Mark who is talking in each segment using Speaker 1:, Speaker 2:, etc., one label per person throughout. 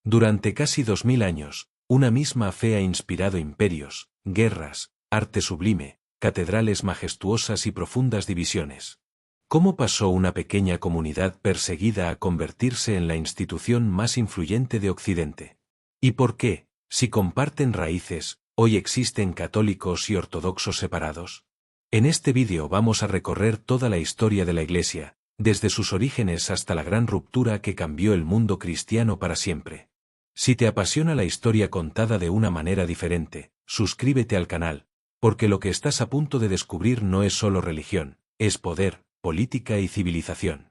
Speaker 1: Durante casi 2000 años, una misma fe ha inspirado imperios, guerras, arte sublime, catedrales majestuosas y profundas divisiones. ¿Cómo pasó una pequeña comunidad perseguida a convertirse en la institución más influyente de Occidente? ¿Y por qué, si comparten raíces, hoy existen católicos y ortodoxos separados? En este vídeo vamos a recorrer toda la historia de la Iglesia, desde sus orígenes hasta la gran ruptura que cambió el mundo cristiano para siempre. Si te apasiona la historia contada de una manera diferente, suscríbete al canal, porque lo que estás a punto de descubrir no es solo religión, es poder, política y civilización.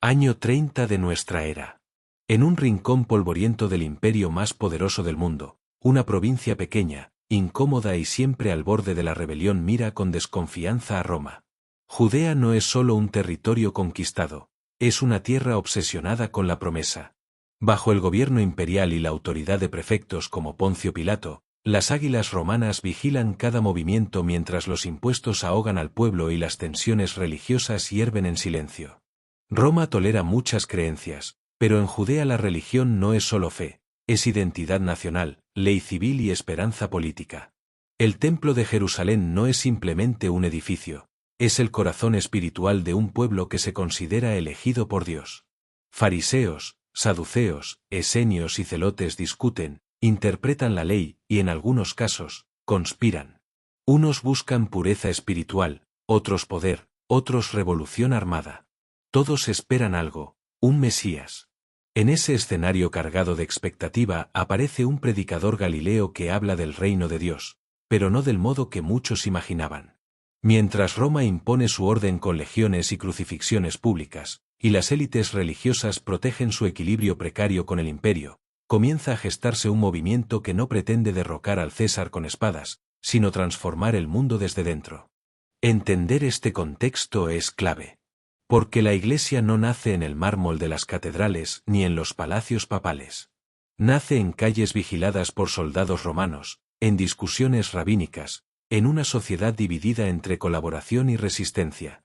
Speaker 1: Año 30 de nuestra era. En un rincón polvoriento del imperio más poderoso del mundo, una provincia pequeña, incómoda y siempre al borde de la rebelión mira con desconfianza a Roma. Judea no es solo un territorio conquistado, es una tierra obsesionada con la promesa. Bajo el gobierno imperial y la autoridad de prefectos como Poncio Pilato, las águilas romanas vigilan cada movimiento mientras los impuestos ahogan al pueblo y las tensiones religiosas hierven en silencio. Roma tolera muchas creencias, pero en Judea la religión no es solo fe, es identidad nacional, ley civil y esperanza política. El Templo de Jerusalén no es simplemente un edificio, es el corazón espiritual de un pueblo que se considera elegido por Dios. Fariseos, saduceos, esenios y celotes discuten, interpretan la ley y, en algunos casos, conspiran. Unos buscan pureza espiritual, otros poder, otros revolución armada. Todos esperan algo, un Mesías. En ese escenario cargado de expectativa aparece un predicador galileo que habla del reino de Dios, pero no del modo que muchos imaginaban. Mientras Roma impone su orden con legiones y crucifixiones públicas, y las élites religiosas protegen su equilibrio precario con el imperio, comienza a gestarse un movimiento que no pretende derrocar al César con espadas, sino transformar el mundo desde dentro. Entender este contexto es clave. Porque la Iglesia no nace en el mármol de las catedrales ni en los palacios papales. Nace en calles vigiladas por soldados romanos, en discusiones rabínicas, en una sociedad dividida entre colaboración y resistencia.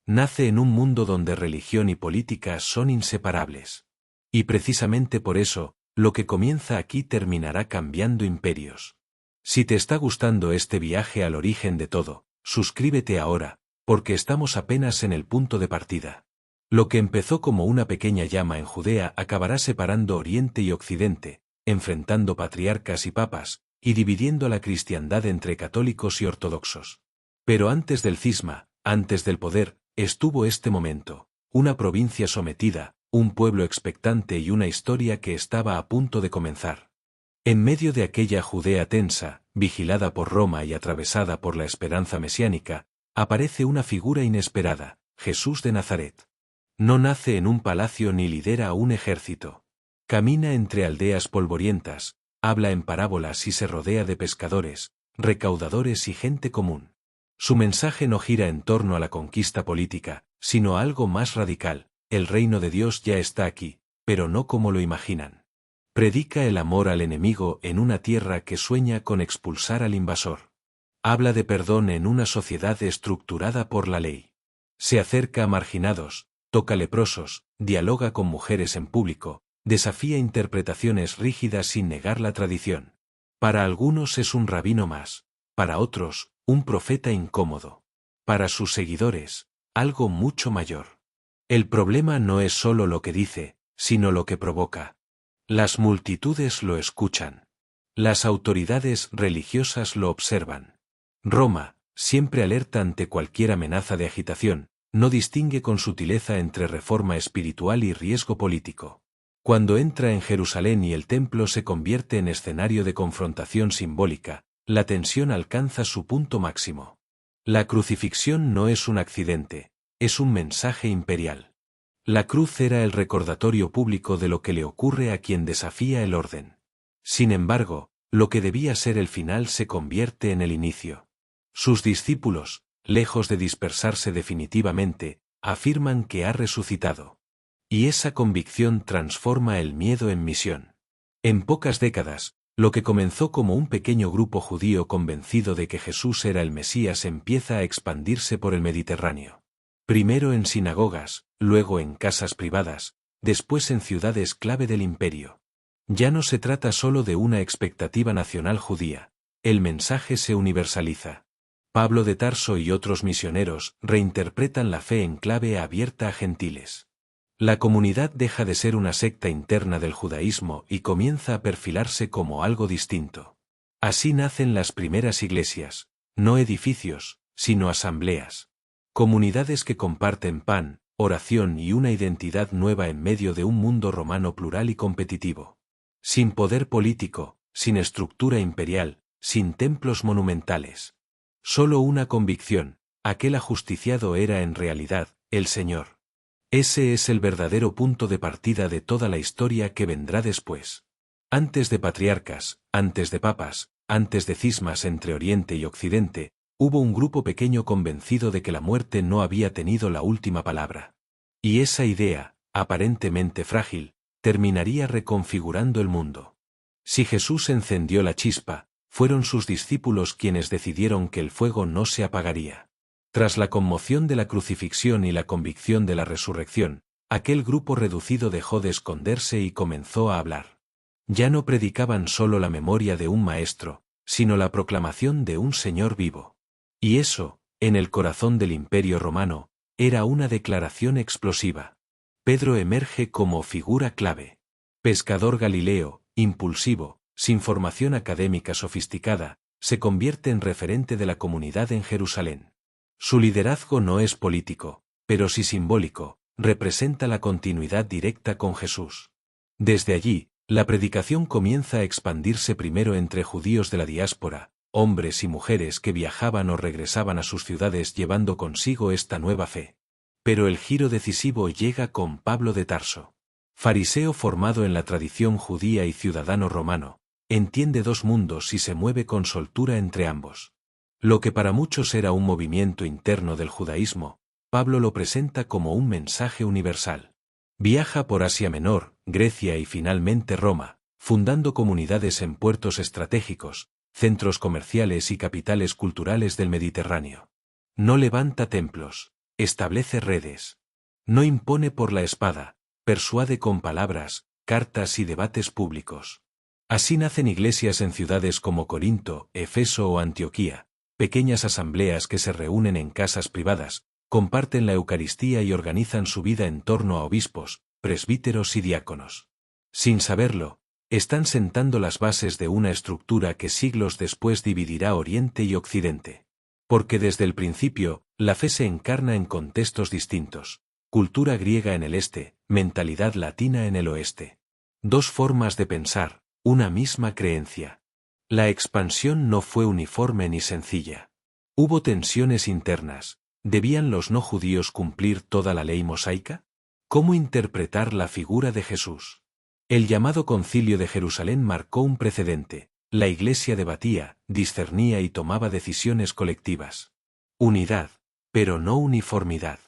Speaker 1: Nace en un mundo donde religión y política son inseparables. Y precisamente por eso, lo que comienza aquí terminará cambiando imperios. Si te está gustando este viaje al origen de todo, suscríbete ahora, porque estamos apenas en el punto de partida. Lo que empezó como una pequeña llama en Judea acabará separando Oriente y Occidente, enfrentando patriarcas y papas, y dividiendo a la cristiandad entre católicos y ortodoxos. Pero antes del cisma, antes del poder, estuvo este momento, una provincia sometida, un pueblo expectante y una historia que estaba a punto de comenzar. En medio de aquella Judea tensa, vigilada por Roma y atravesada por la esperanza mesiánica, aparece una figura inesperada, Jesús de Nazaret. No nace en un palacio ni lidera un ejército. Camina entre aldeas polvorientas, habla en parábolas y se rodea de pescadores, recaudadores y gente común. Su mensaje no gira en torno a la conquista política, sino a algo más radical: el reino de Dios ya está aquí, pero no como lo imaginan. Predica el amor al enemigo en una tierra que sueña con expulsar al invasor. Habla de perdón en una sociedad estructurada por la ley. Se acerca a marginados, toca leprosos, dialoga con mujeres en público, desafía interpretaciones rígidas sin negar la tradición. Para algunos es un rabino más, para otros, un profeta incómodo. Para sus seguidores, algo mucho mayor. El problema no es solo lo que dice, sino lo que provoca. Las multitudes lo escuchan. Las autoridades religiosas lo observan. Roma, siempre alerta ante cualquier amenaza de agitación, no distingue con sutileza entre reforma espiritual y riesgo político. Cuando entra en Jerusalén y el templo se convierte en escenario de confrontación simbólica, la tensión alcanza su punto máximo. La crucifixión no es un accidente, es un mensaje imperial. La cruz era el recordatorio público de lo que le ocurre a quien desafía el orden. Sin embargo, lo que debía ser el final se convierte en el inicio. Sus discípulos, lejos de dispersarse definitivamente, afirman que ha resucitado. Y esa convicción transforma el miedo en misión. En pocas décadas, lo que comenzó como un pequeño grupo judío convencido de que Jesús era el Mesías empieza a expandirse por el Mediterráneo. Primero en sinagogas, luego en casas privadas, después en ciudades clave del imperio. Ya no se trata solo de una expectativa nacional judía, el mensaje se universaliza. Pablo de Tarso y otros misioneros reinterpretan la fe en clave abierta a gentiles. La comunidad deja de ser una secta interna del judaísmo y comienza a perfilarse como algo distinto. Así nacen las primeras iglesias, no edificios, sino asambleas. Comunidades que comparten pan, oración y una identidad nueva en medio de un mundo romano plural y competitivo. Sin poder político, sin estructura imperial, sin templos monumentales. Solo una convicción, aquel ajusticiado era en realidad, el Señor. Ese es el verdadero punto de partida de toda la historia que vendrá después. Antes de patriarcas, antes de papas, antes de cismas entre Oriente y Occidente, hubo un grupo pequeño convencido de que la muerte no había tenido la última palabra. Y esa idea, aparentemente frágil, terminaría reconfigurando el mundo. Si Jesús encendió la chispa, fueron sus discípulos quienes decidieron que el fuego no se apagaría. Tras la conmoción de la crucifixión y la convicción de la resurrección, aquel grupo reducido dejó de esconderse y comenzó a hablar. Ya no predicaban solo la memoria de un maestro, sino la proclamación de un Señor vivo. Y eso, en el corazón del Imperio Romano, era una declaración explosiva. Pedro emerge como figura clave. Pescador galileo, impulsivo, sin formación académica sofisticada, se convierte en referente de la comunidad en Jerusalén. Su liderazgo no es político, pero sí simbólico, representa la continuidad directa con Jesús. Desde allí, la predicación comienza a expandirse primero entre judíos de la diáspora, hombres y mujeres que viajaban o regresaban a sus ciudades llevando consigo esta nueva fe. Pero el giro decisivo llega con Pablo de Tarso. Fariseo formado en la tradición judía y ciudadano romano, entiende dos mundos y se mueve con soltura entre ambos. Lo que para muchos era un movimiento interno del judaísmo, Pablo lo presenta como un mensaje universal. Viaja por Asia Menor, Grecia y finalmente Roma, fundando comunidades en puertos estratégicos, centros comerciales y capitales culturales del Mediterráneo. No levanta templos, establece redes. No impone por la espada, persuade con palabras, cartas y debates públicos. Así nacen iglesias en ciudades como Corinto, Efeso o Antioquía, pequeñas asambleas que se reúnen en casas privadas, comparten la Eucaristía y organizan su vida en torno a obispos, presbíteros y diáconos. Sin saberlo, están sentando las bases de una estructura que siglos después dividirá Oriente y Occidente. Porque desde el principio, la fe se encarna en contextos distintos. Cultura griega en el este, mentalidad latina en el oeste. Dos formas de pensar, una misma creencia. La expansión no fue uniforme ni sencilla. Hubo tensiones internas. ¿Debían los no judíos cumplir toda la ley mosaica? ¿Cómo interpretar la figura de Jesús? El llamado Concilio de Jerusalén marcó un precedente. La Iglesia debatía, discernía y tomaba decisiones colectivas. Unidad, pero no uniformidad.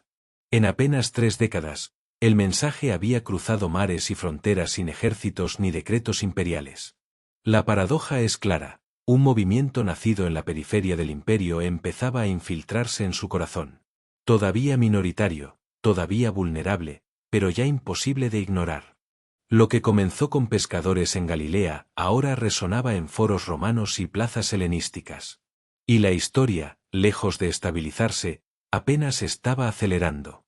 Speaker 1: En apenas 3 décadas, el mensaje había cruzado mares y fronteras sin ejércitos ni decretos imperiales. La paradoja es clara. Un movimiento nacido en la periferia del imperio empezaba a infiltrarse en su corazón. Todavía minoritario, todavía vulnerable, pero ya imposible de ignorar. Lo que comenzó con pescadores en Galilea ahora resonaba en foros romanos y plazas helenísticas. Y la historia, lejos de estabilizarse, apenas estaba acelerando.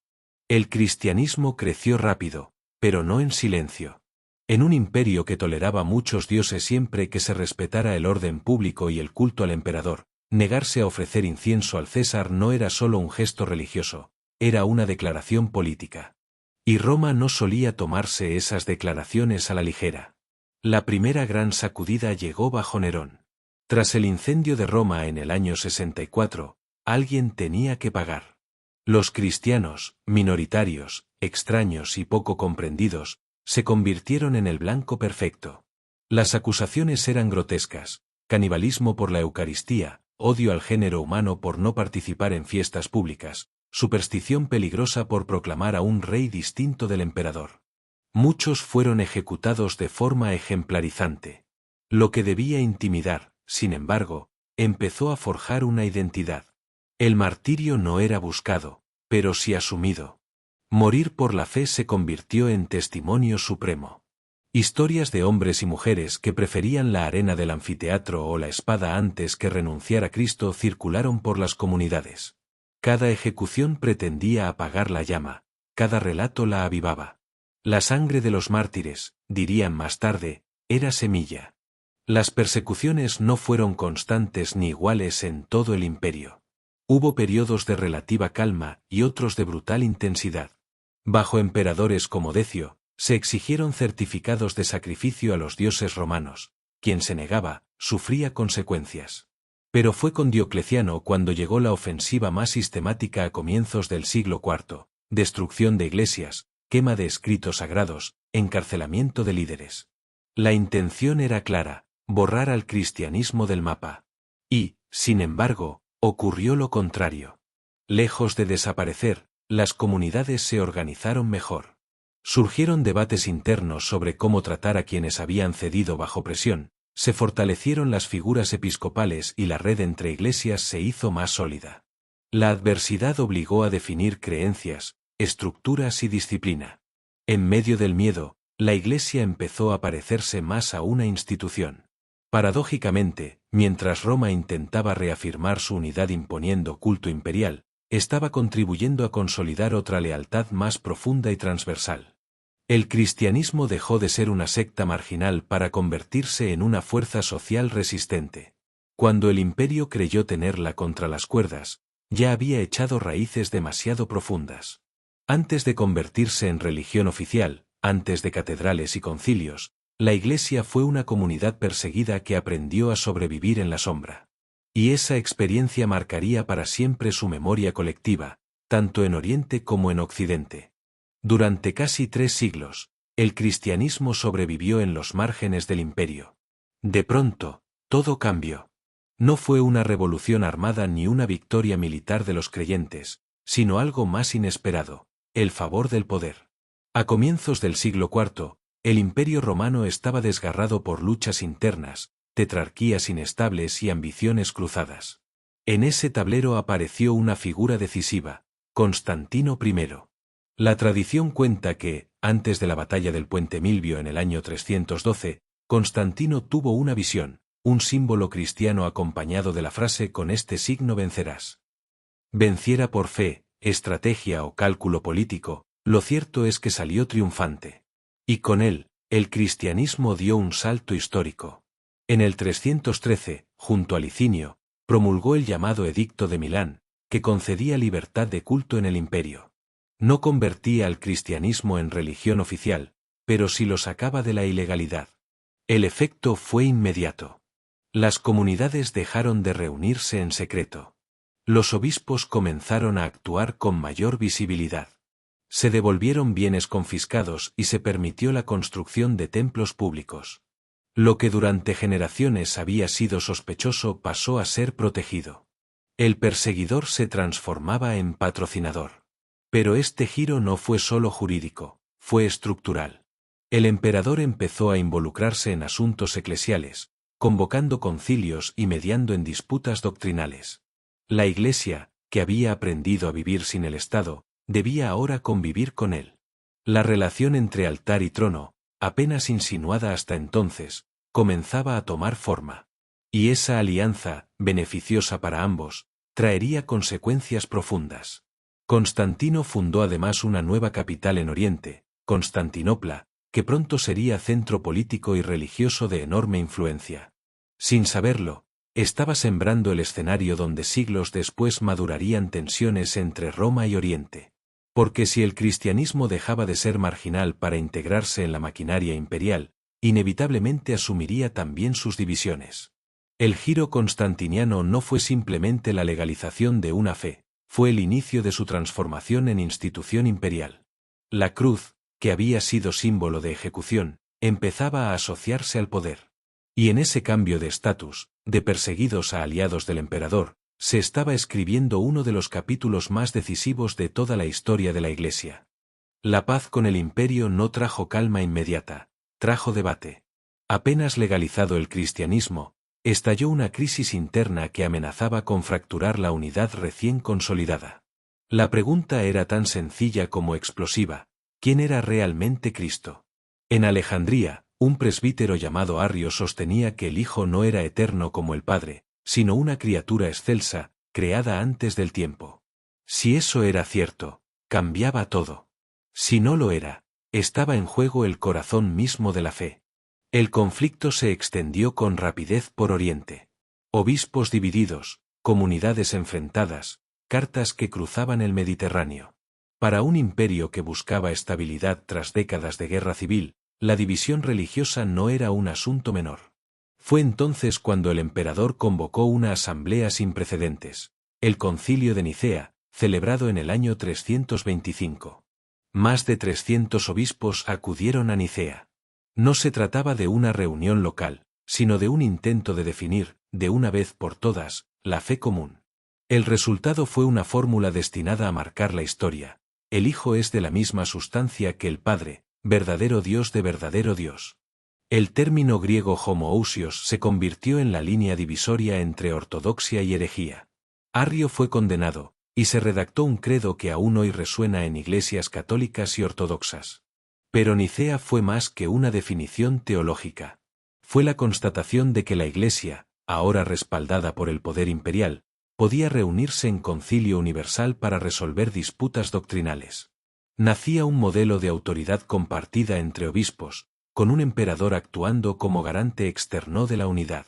Speaker 1: El cristianismo creció rápido, pero no en silencio. En un imperio que toleraba muchos dioses siempre que se respetara el orden público y el culto al emperador, negarse a ofrecer incienso al César no era solo un gesto religioso, era una declaración política. Y Roma no solía tomarse esas declaraciones a la ligera. La primera gran sacudida llegó bajo Nerón. Tras el incendio de Roma en el año 64, alguien tenía que pagar. Los cristianos, minoritarios, extraños y poco comprendidos, se convirtieron en el blanco perfecto. Las acusaciones eran grotescas: canibalismo por la Eucaristía, odio al género humano por no participar en fiestas públicas, superstición peligrosa por proclamar a un rey distinto del emperador. Muchos fueron ejecutados de forma ejemplarizante. Lo que debía intimidar, sin embargo, empezó a forjar una identidad. El martirio no era buscado, pero sí asumido. Morir por la fe se convirtió en testimonio supremo. Historias de hombres y mujeres que preferían la arena del anfiteatro o la espada antes que renunciar a Cristo circularon por las comunidades. Cada ejecución pretendía apagar la llama, cada relato la avivaba. La sangre de los mártires, dirían más tarde, era semilla. Las persecuciones no fueron constantes ni iguales en todo el imperio. Hubo periodos de relativa calma y otros de brutal intensidad. Bajo emperadores como Decio, se exigieron certificados de sacrificio a los dioses romanos. Quien se negaba, sufría consecuencias. Pero fue con Diocleciano cuando llegó la ofensiva más sistemática a comienzos del siglo IV, destrucción de iglesias, quema de escritos sagrados, encarcelamiento de líderes. La intención era clara, borrar al cristianismo del mapa. Y, sin embargo, ocurrió lo contrario. Lejos de desaparecer, las comunidades se organizaron mejor. Surgieron debates internos sobre cómo tratar a quienes habían cedido bajo presión, se fortalecieron las figuras episcopales y la red entre iglesias se hizo más sólida. La adversidad obligó a definir creencias, estructuras y disciplina. En medio del miedo, la Iglesia empezó a parecerse más a una institución. Paradójicamente, mientras Roma intentaba reafirmar su unidad imponiendo culto imperial, estaba contribuyendo a consolidar otra lealtad más profunda y transversal. El cristianismo dejó de ser una secta marginal para convertirse en una fuerza social resistente. Cuando el imperio creyó tenerla contra las cuerdas, ya había echado raíces demasiado profundas. Antes de convertirse en religión oficial, antes de catedrales y concilios, la Iglesia fue una comunidad perseguida que aprendió a sobrevivir en la sombra. Y esa experiencia marcaría para siempre su memoria colectiva, tanto en Oriente como en Occidente. Durante casi 3 siglos, el cristianismo sobrevivió en los márgenes del imperio. De pronto, todo cambió. No fue una revolución armada ni una victoria militar de los creyentes, sino algo más inesperado, el favor del poder. A comienzos del siglo IV, el imperio romano estaba desgarrado por luchas internas, tetrarquías inestables y ambiciones cruzadas. En ese tablero apareció una figura decisiva, Constantino I. La tradición cuenta que, antes de la batalla del Puente Milvio en el año 312, Constantino tuvo una visión, un símbolo cristiano acompañado de la frase «con este signo vencerás». Venciera por fe, estrategia o cálculo político, lo cierto es que salió triunfante. Y con él, el cristianismo dio un salto histórico. En el 313, junto a Licinio, promulgó el llamado Edicto de Milán, que concedía libertad de culto en el imperio. No convertía al cristianismo en religión oficial, pero sí lo sacaba de la ilegalidad. El efecto fue inmediato. Las comunidades dejaron de reunirse en secreto. Los obispos comenzaron a actuar con mayor visibilidad. Se devolvieron bienes confiscados y se permitió la construcción de templos públicos. Lo que durante generaciones había sido sospechoso pasó a ser protegido. El perseguidor se transformaba en patrocinador. Pero este giro no fue solo jurídico, fue estructural. El emperador empezó a involucrarse en asuntos eclesiales, convocando concilios y mediando en disputas doctrinales. La Iglesia, que había aprendido a vivir sin el Estado, debía ahora convivir con él. La relación entre altar y trono, apenas insinuada hasta entonces, comenzaba a tomar forma. Y esa alianza, beneficiosa para ambos, traería consecuencias profundas. Constantino fundó además una nueva capital en Oriente, Constantinopla, que pronto sería centro político y religioso de enorme influencia. Sin saberlo, estaba sembrando el escenario donde siglos después madurarían tensiones entre Roma y Oriente. Porque si el cristianismo dejaba de ser marginal para integrarse en la maquinaria imperial, inevitablemente asumiría también sus divisiones. El giro constantiniano no fue simplemente la legalización de una fe, fue el inicio de su transformación en institución imperial. La cruz, que había sido símbolo de ejecución, empezaba a asociarse al poder. Y en ese cambio de estatus, de perseguidos a aliados del emperador, se estaba escribiendo uno de los capítulos más decisivos de toda la historia de la Iglesia. La paz con el imperio no trajo calma inmediata, trajo debate. Apenas legalizado el cristianismo, estalló una crisis interna que amenazaba con fracturar la unidad recién consolidada. La pregunta era tan sencilla como explosiva: ¿quién era realmente Cristo? En Alejandría, un presbítero llamado Arrio sostenía que el Hijo no era eterno como el Padre, sino una criatura excelsa, creada antes del tiempo. Si eso era cierto, cambiaba todo. Si no lo era, estaba en juego el corazón mismo de la fe. El conflicto se extendió con rapidez por Oriente. Obispos divididos, comunidades enfrentadas, cartas que cruzaban el Mediterráneo. Para un imperio que buscaba estabilidad tras décadas de guerra civil, la división religiosa no era un asunto menor. Fue entonces cuando el emperador convocó una asamblea sin precedentes, el Concilio de Nicea, celebrado en el año 325. Más de 300 obispos acudieron a Nicea. No se trataba de una reunión local, sino de un intento de definir, de una vez por todas, la fe común. El resultado fue una fórmula destinada a marcar la historia. El Hijo es de la misma sustancia que el Padre, verdadero Dios de verdadero Dios. El término griego homoousios se convirtió en la línea divisoria entre ortodoxia y herejía. Arrio fue condenado, y se redactó un credo que aún hoy resuena en iglesias católicas y ortodoxas. Pero Nicea fue más que una definición teológica. Fue la constatación de que la Iglesia, ahora respaldada por el poder imperial, podía reunirse en concilio universal para resolver disputas doctrinales. Nacía un modelo de autoridad compartida entre obispos, con un emperador actuando como garante externo de la unidad.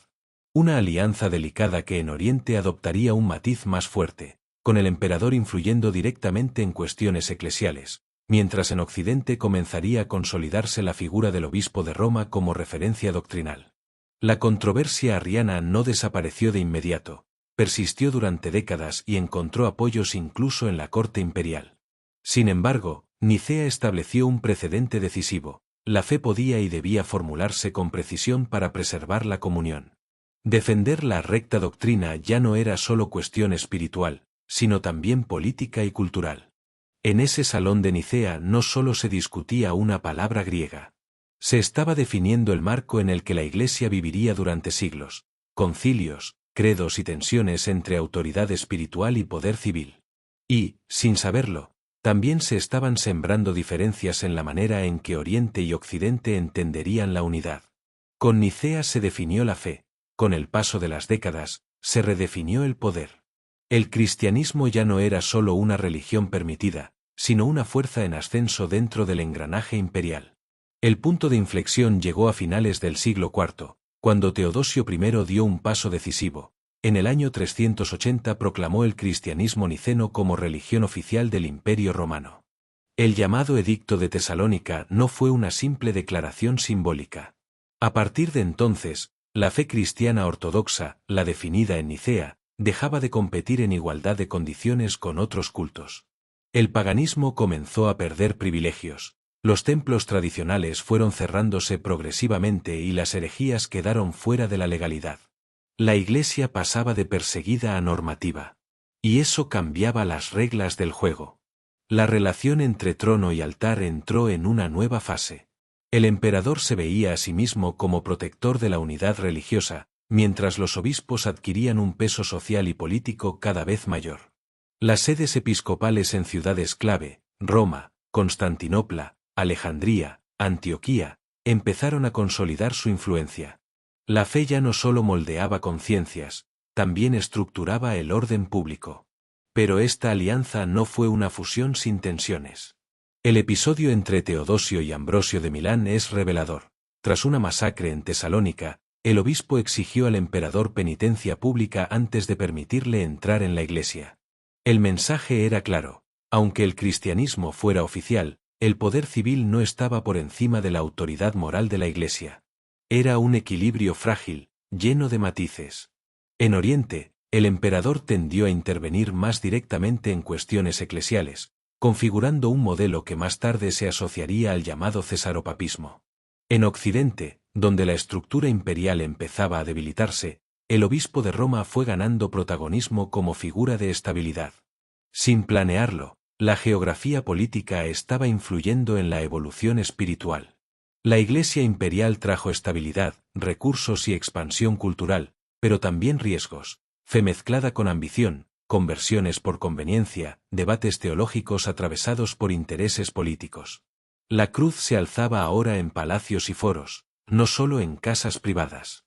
Speaker 1: Una alianza delicada que en Oriente adoptaría un matiz más fuerte, con el emperador influyendo directamente en cuestiones eclesiales, mientras en Occidente comenzaría a consolidarse la figura del obispo de Roma como referencia doctrinal. La controversia arriana no desapareció de inmediato, persistió durante décadas y encontró apoyos incluso en la corte imperial. Sin embargo, Nicea estableció un precedente decisivo: la fe podía y debía formularse con precisión para preservar la comunión. Defender la recta doctrina ya no era solo cuestión espiritual, sino también política y cultural. En ese salón de Nicea no solo se discutía una palabra griega. Se estaba definiendo el marco en el que la Iglesia viviría durante siglos: concilios, credos y tensiones entre autoridad espiritual y poder civil. Y, sin saberlo, también se estaban sembrando diferencias en la manera en que Oriente y Occidente entenderían la unidad. Con Nicea se definió la fe, con el paso de las décadas, se redefinió el poder. El cristianismo ya no era solo una religión permitida, sino una fuerza en ascenso dentro del engranaje imperial. El punto de inflexión llegó a finales del siglo IV, cuando Teodosio I dio un paso decisivo. En el año 380 proclamó el cristianismo niceno como religión oficial del Imperio Romano. El llamado Edicto de Tesalónica no fue una simple declaración simbólica. A partir de entonces, la fe cristiana ortodoxa, la definida en Nicea, dejaba de competir en igualdad de condiciones con otros cultos. El paganismo comenzó a perder privilegios. Los templos tradicionales fueron cerrándose progresivamente y las herejías quedaron fuera de la legalidad. La Iglesia pasaba de perseguida a normativa. Y eso cambiaba las reglas del juego. La relación entre trono y altar entró en una nueva fase. El emperador se veía a sí mismo como protector de la unidad religiosa, mientras los obispos adquirían un peso social y político cada vez mayor. Las sedes episcopales en ciudades clave, Roma, Constantinopla, Alejandría, Antioquía, empezaron a consolidar su influencia. La fe ya no solo moldeaba conciencias, también estructuraba el orden público. Pero esta alianza no fue una fusión sin tensiones. El episodio entre Teodosio y Ambrosio de Milán es revelador. Tras una masacre en Tesalónica, el obispo exigió al emperador penitencia pública antes de permitirle entrar en la iglesia. El mensaje era claro: aunque el cristianismo fuera oficial, el poder civil no estaba por encima de la autoridad moral de la iglesia. Era un equilibrio frágil, lleno de matices. En Oriente, el emperador tendió a intervenir más directamente en cuestiones eclesiales, configurando un modelo que más tarde se asociaría al llamado cesaropapismo. En Occidente, donde la estructura imperial empezaba a debilitarse, el obispo de Roma fue ganando protagonismo como figura de estabilidad. Sin planearlo, la geografía política estaba influyendo en la evolución espiritual. La Iglesia imperial trajo estabilidad, recursos y expansión cultural, pero también riesgos, fe mezclada con ambición, conversiones por conveniencia, debates teológicos atravesados por intereses políticos. La cruz se alzaba ahora en palacios y foros, no solo en casas privadas.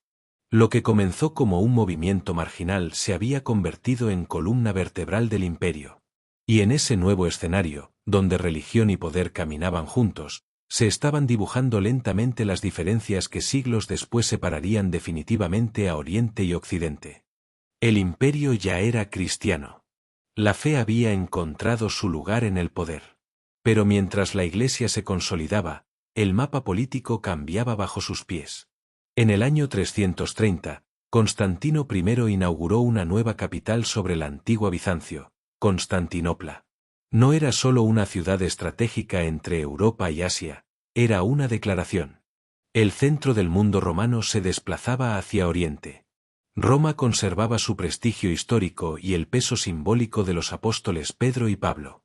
Speaker 1: Lo que comenzó como un movimiento marginal se había convertido en columna vertebral del imperio. Y en ese nuevo escenario, donde religión y poder caminaban juntos, se estaban dibujando lentamente las diferencias que siglos después separarían definitivamente a Oriente y Occidente. El imperio ya era cristiano. La fe había encontrado su lugar en el poder. Pero mientras la Iglesia se consolidaba, el mapa político cambiaba bajo sus pies. En el año 330, Constantino I inauguró una nueva capital sobre la antigua Bizancio, Constantinopla. No era solo una ciudad estratégica entre Europa y Asia, era una declaración. El centro del mundo romano se desplazaba hacia Oriente. Roma conservaba su prestigio histórico y el peso simbólico de los apóstoles Pedro y Pablo.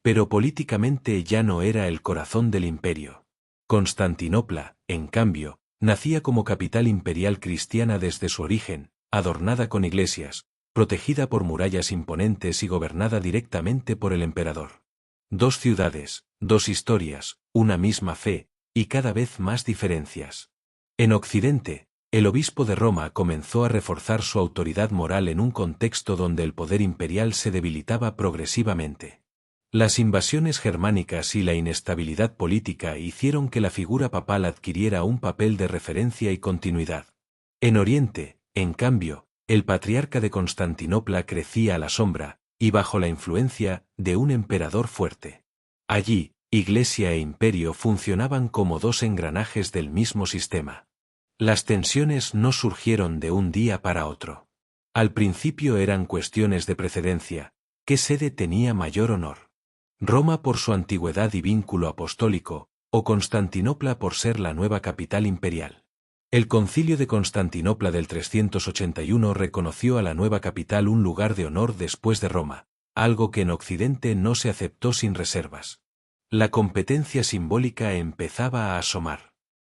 Speaker 1: Pero políticamente ya no era el corazón del imperio. Constantinopla, en cambio, nacía como capital imperial cristiana desde su origen, adornada con iglesias, protegida por murallas imponentes y gobernada directamente por el emperador. Dos ciudades, dos historias, una misma fe, y cada vez más diferencias. En Occidente, el obispo de Roma comenzó a reforzar su autoridad moral en un contexto donde el poder imperial se debilitaba progresivamente. Las invasiones germánicas y la inestabilidad política hicieron que la figura papal adquiriera un papel de referencia y continuidad. En Oriente, en cambio, el patriarca de Constantinopla crecía a la sombra, y bajo la influencia de un emperador fuerte. Allí, Iglesia e imperio funcionaban como dos engranajes del mismo sistema. Las tensiones no surgieron de un día para otro. Al principio eran cuestiones de precedencia. ¿Qué sede tenía mayor honor? ¿Roma por su antigüedad y vínculo apostólico, o Constantinopla por ser la nueva capital imperial? El Concilio de Constantinopla del 381 reconoció a la nueva capital un lugar de honor después de Roma, algo que en Occidente no se aceptó sin reservas. La competencia simbólica empezaba a asomar.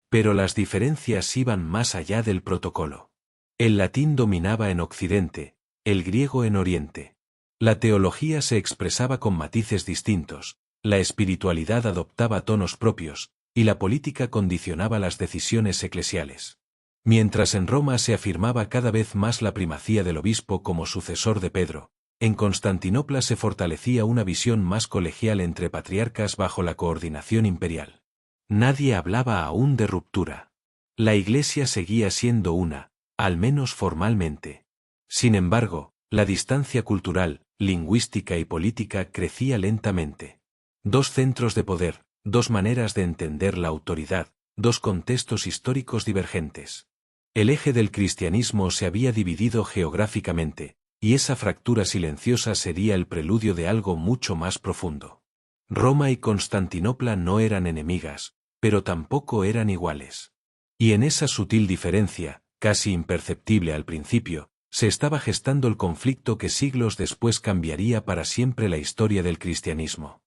Speaker 1: Pero las diferencias iban más allá del protocolo. El latín dominaba en Occidente, el griego en Oriente. La teología se expresaba con matices distintos, la espiritualidad adoptaba tonos propios, y la política condicionaba las decisiones eclesiales. Mientras en Roma se afirmaba cada vez más la primacía del obispo como sucesor de Pedro, en Constantinopla se fortalecía una visión más colegial entre patriarcas bajo la coordinación imperial. Nadie hablaba aún de ruptura. La Iglesia seguía siendo una, al menos formalmente. Sin embargo, la distancia cultural, lingüística y política crecía lentamente. Dos centros de poder, dos maneras de entender la autoridad, dos contextos históricos divergentes. El eje del cristianismo se había dividido geográficamente, y esa fractura silenciosa sería el preludio de algo mucho más profundo. Roma y Constantinopla no eran enemigas, pero tampoco eran iguales. Y en esa sutil diferencia, casi imperceptible al principio, se estaba gestando el conflicto que siglos después cambiaría para siempre la historia del cristianismo.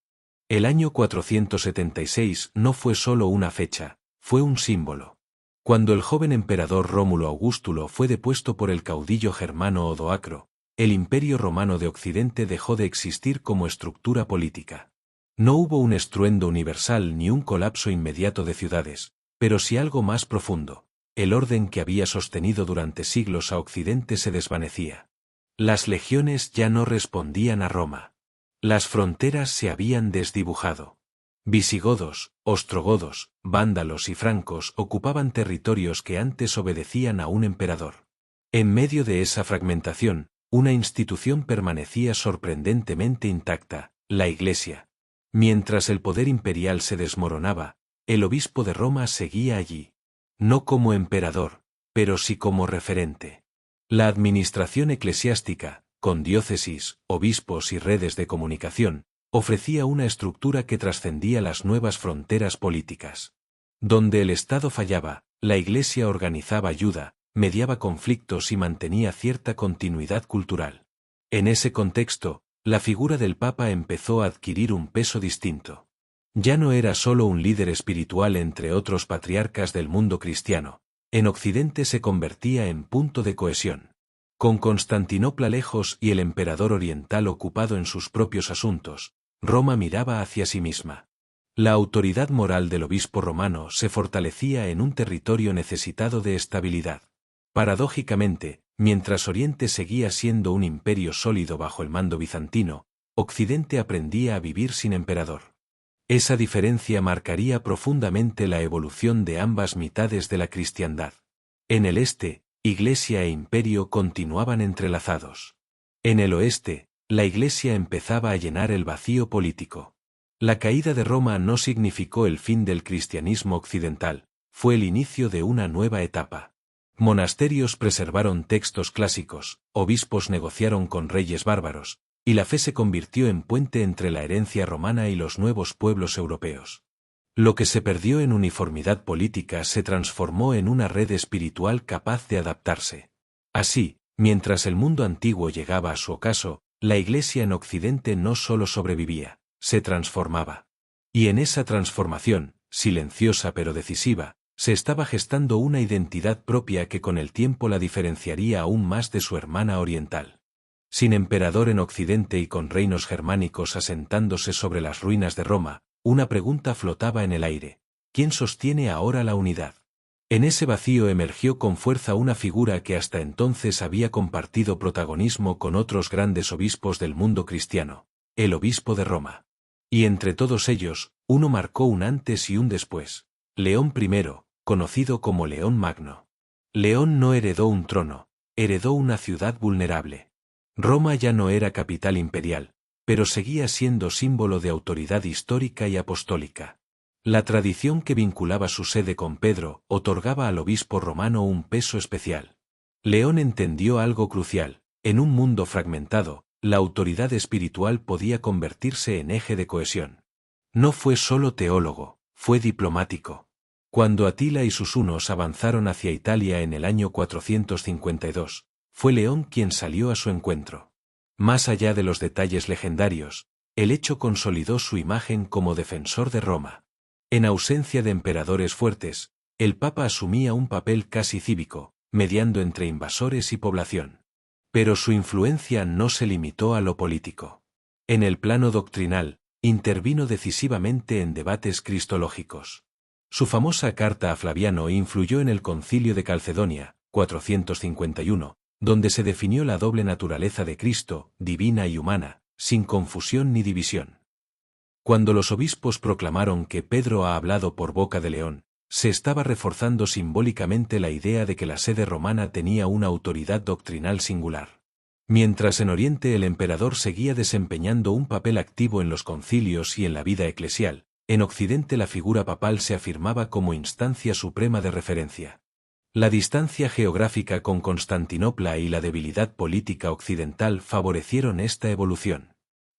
Speaker 1: El año 476 no fue solo una fecha, fue un símbolo. Cuando el joven emperador Rómulo Augustulo fue depuesto por el caudillo germano Odoacro, el Imperio Romano de Occidente dejó de existir como estructura política. No hubo un estruendo universal ni un colapso inmediato de ciudades, pero sí algo más profundo. El orden que había sostenido durante siglos a Occidente se desvanecía. Las legiones ya no respondían a Roma. Las fronteras se habían desdibujado. Visigodos, ostrogodos, vándalos y francos ocupaban territorios que antes obedecían a un emperador. En medio de esa fragmentación, una institución permanecía sorprendentemente intacta, la Iglesia. Mientras el poder imperial se desmoronaba, el obispo de Roma seguía allí. No como emperador, pero sí como referente. La administración eclesiástica, con diócesis, obispos y redes de comunicación, ofrecía una estructura que trascendía las nuevas fronteras políticas. Donde el Estado fallaba, la Iglesia organizaba ayuda, mediaba conflictos y mantenía cierta continuidad cultural. En ese contexto, la figura del Papa empezó a adquirir un peso distinto. Ya no era solo un líder espiritual entre otros patriarcas del mundo cristiano, en Occidente se convertía en punto de cohesión. Con Constantinopla lejos y el emperador oriental ocupado en sus propios asuntos, Roma miraba hacia sí misma. La autoridad moral del obispo romano se fortalecía en un territorio necesitado de estabilidad. Paradójicamente, mientras Oriente seguía siendo un imperio sólido bajo el mando bizantino, Occidente aprendía a vivir sin emperador. Esa diferencia marcaría profundamente la evolución de ambas mitades de la cristiandad. En el este, Iglesia e imperio continuaban entrelazados. En el oeste, la Iglesia empezaba a llenar el vacío político. La caída de Roma no significó el fin del cristianismo occidental, fue el inicio de una nueva etapa. Monasterios preservaron textos clásicos, obispos negociaron con reyes bárbaros, y la fe se convirtió en puente entre la herencia romana y los nuevos pueblos europeos. Lo que se perdió en uniformidad política se transformó en una red espiritual capaz de adaptarse. Así, mientras el mundo antiguo llegaba a su ocaso, la Iglesia en Occidente no solo sobrevivía, se transformaba. Y en esa transformación, silenciosa pero decisiva, se estaba gestando una identidad propia que con el tiempo la diferenciaría aún más de su hermana oriental. Sin emperador en Occidente y con reinos germánicos asentándose sobre las ruinas de Roma, una pregunta flotaba en el aire: ¿quién sostiene ahora la unidad? En ese vacío emergió con fuerza una figura que hasta entonces había compartido protagonismo con otros grandes obispos del mundo cristiano: el obispo de Roma. Y entre todos ellos, uno marcó un antes y un después: León I, conocido como León Magno. León no heredó un trono, heredó una ciudad vulnerable. Roma ya no era capital imperial, pero seguía siendo símbolo de autoridad histórica y apostólica. La tradición que vinculaba su sede con Pedro otorgaba al obispo romano un peso especial. León entendió algo crucial: en un mundo fragmentado, la autoridad espiritual podía convertirse en eje de cohesión. No fue solo teólogo, fue diplomático. Cuando Atila y sus hunos avanzaron hacia Italia en el año 452, fue León quien salió a su encuentro. Más allá de los detalles legendarios, el hecho consolidó su imagen como defensor de Roma. En ausencia de emperadores fuertes, el Papa asumía un papel casi cívico, mediando entre invasores y población. Pero su influencia no se limitó a lo político. En el plano doctrinal, intervino decisivamente en debates cristológicos. Su famosa carta a Flaviano influyó en el Concilio de Calcedonia, 451, donde se definió la doble naturaleza de Cristo, divina y humana, sin confusión ni división. Cuando los obispos proclamaron que Pedro ha hablado por boca de León, se estaba reforzando simbólicamente la idea de que la sede romana tenía una autoridad doctrinal singular. Mientras en Oriente el emperador seguía desempeñando un papel activo en los concilios y en la vida eclesial, en Occidente la figura papal se afirmaba como instancia suprema de referencia. La distancia geográfica con Constantinopla y la debilidad política occidental favorecieron esta evolución.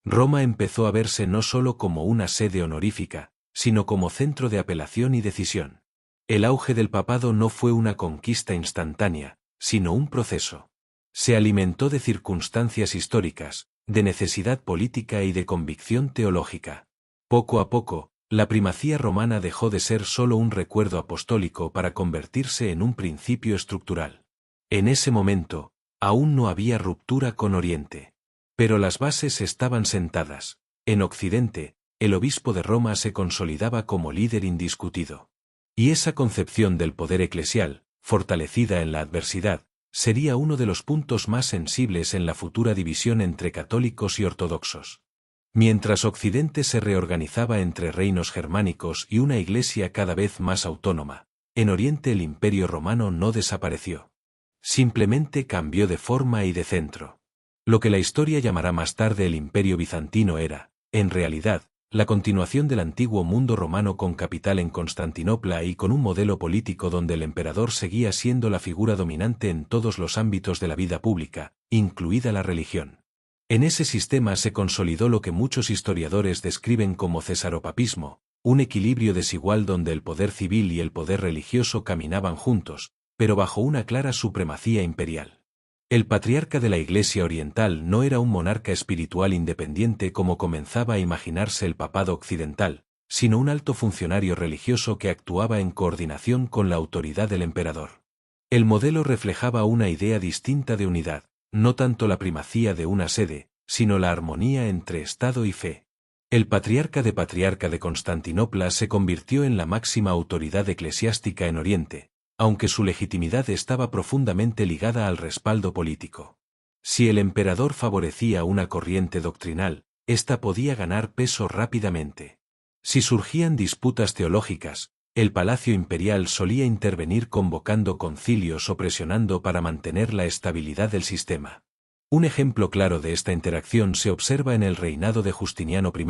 Speaker 1: Roma empezó a verse no solo como una sede honorífica, sino como centro de apelación y decisión. El auge del papado no fue una conquista instantánea, sino un proceso. Se alimentó de circunstancias históricas, de necesidad política y de convicción teológica. Poco a poco, la primacía romana dejó de ser solo un recuerdo apostólico para convertirse en un principio estructural. En ese momento, aún no había ruptura con Oriente. Pero las bases estaban sentadas. En Occidente, el obispo de Roma se consolidaba como líder indiscutido. Y esa concepción del poder eclesial, fortalecida en la adversidad, sería uno de los puntos más sensibles en la futura división entre católicos y ortodoxos. Mientras Occidente se reorganizaba entre reinos germánicos y una iglesia cada vez más autónoma, en Oriente el Imperio Romano no desapareció. Simplemente cambió de forma y de centro. Lo que la historia llamará más tarde el Imperio Bizantino era, en realidad, la continuación del antiguo mundo romano con capital en Constantinopla y con un modelo político donde el emperador seguía siendo la figura dominante en todos los ámbitos de la vida pública, incluida la religión. En ese sistema se consolidó lo que muchos historiadores describen como cesaropapismo, un equilibrio desigual donde el poder civil y el poder religioso caminaban juntos, pero bajo una clara supremacía imperial. El patriarca de la Iglesia Oriental no era un monarca espiritual independiente como comenzaba a imaginarse el papado occidental, sino un alto funcionario religioso que actuaba en coordinación con la autoridad del emperador. El modelo reflejaba una idea distinta de unidad, no tanto la primacía de una sede, sino la armonía entre Estado y fe. El patriarca de Constantinopla se convirtió en la máxima autoridad eclesiástica en Oriente, aunque su legitimidad estaba profundamente ligada al respaldo político. Si el emperador favorecía una corriente doctrinal, ésta podía ganar peso rápidamente. Si surgían disputas teológicas, el palacio imperial solía intervenir convocando concilios o presionando para mantener la estabilidad del sistema. Un ejemplo claro de esta interacción se observa en el reinado de Justiniano I,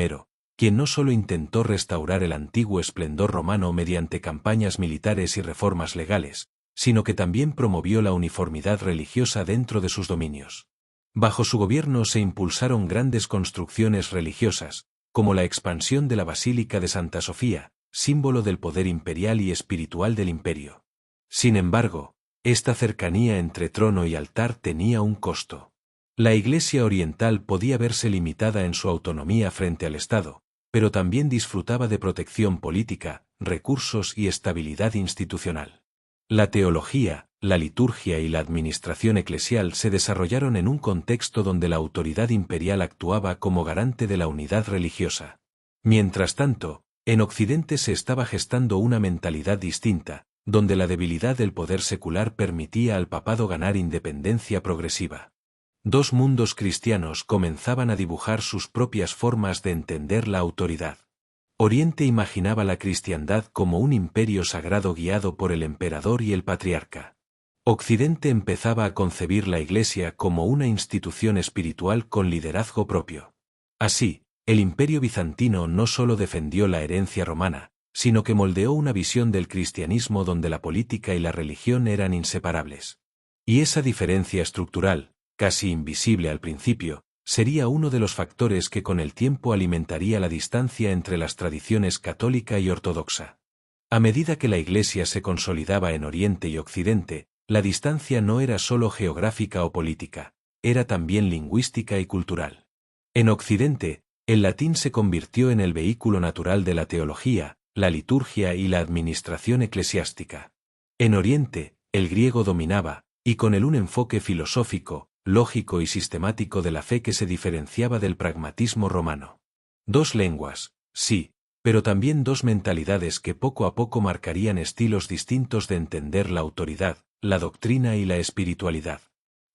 Speaker 1: quien no solo intentó restaurar el antiguo esplendor romano mediante campañas militares y reformas legales, sino que también promovió la uniformidad religiosa dentro de sus dominios. Bajo su gobierno se impulsaron grandes construcciones religiosas, como la expansión de la Basílica de Santa Sofía, símbolo del poder imperial y espiritual del imperio. Sin embargo, esta cercanía entre trono y altar tenía un costo. La Iglesia oriental podía verse limitada en su autonomía frente al Estado, pero también disfrutaba de protección política, recursos y estabilidad institucional. La teología, la liturgia y la administración eclesial se desarrollaron en un contexto donde la autoridad imperial actuaba como garante de la unidad religiosa. Mientras tanto, en Occidente se estaba gestando una mentalidad distinta, donde la debilidad del poder secular permitía al papado ganar independencia progresiva. Dos mundos cristianos comenzaban a dibujar sus propias formas de entender la autoridad. Oriente imaginaba la cristiandad como un imperio sagrado guiado por el emperador y el patriarca. Occidente empezaba a concebir la Iglesia como una institución espiritual con liderazgo propio. Así, el Imperio bizantino no solo defendió la herencia romana, sino que moldeó una visión del cristianismo donde la política y la religión eran inseparables. Y esa diferencia estructural, casi invisible al principio, sería uno de los factores que con el tiempo alimentaría la distancia entre las tradiciones católica y ortodoxa. A medida que la Iglesia se consolidaba en Oriente y Occidente, la distancia no era solo geográfica o política, era también lingüística y cultural. En Occidente, el latín se convirtió en el vehículo natural de la teología, la liturgia y la administración eclesiástica. En Oriente, el griego dominaba, y con él un enfoque filosófico, lógico y sistemático de la fe que se diferenciaba del pragmatismo romano. Dos lenguas, sí, pero también dos mentalidades que poco a poco marcarían estilos distintos de entender la autoridad, la doctrina y la espiritualidad.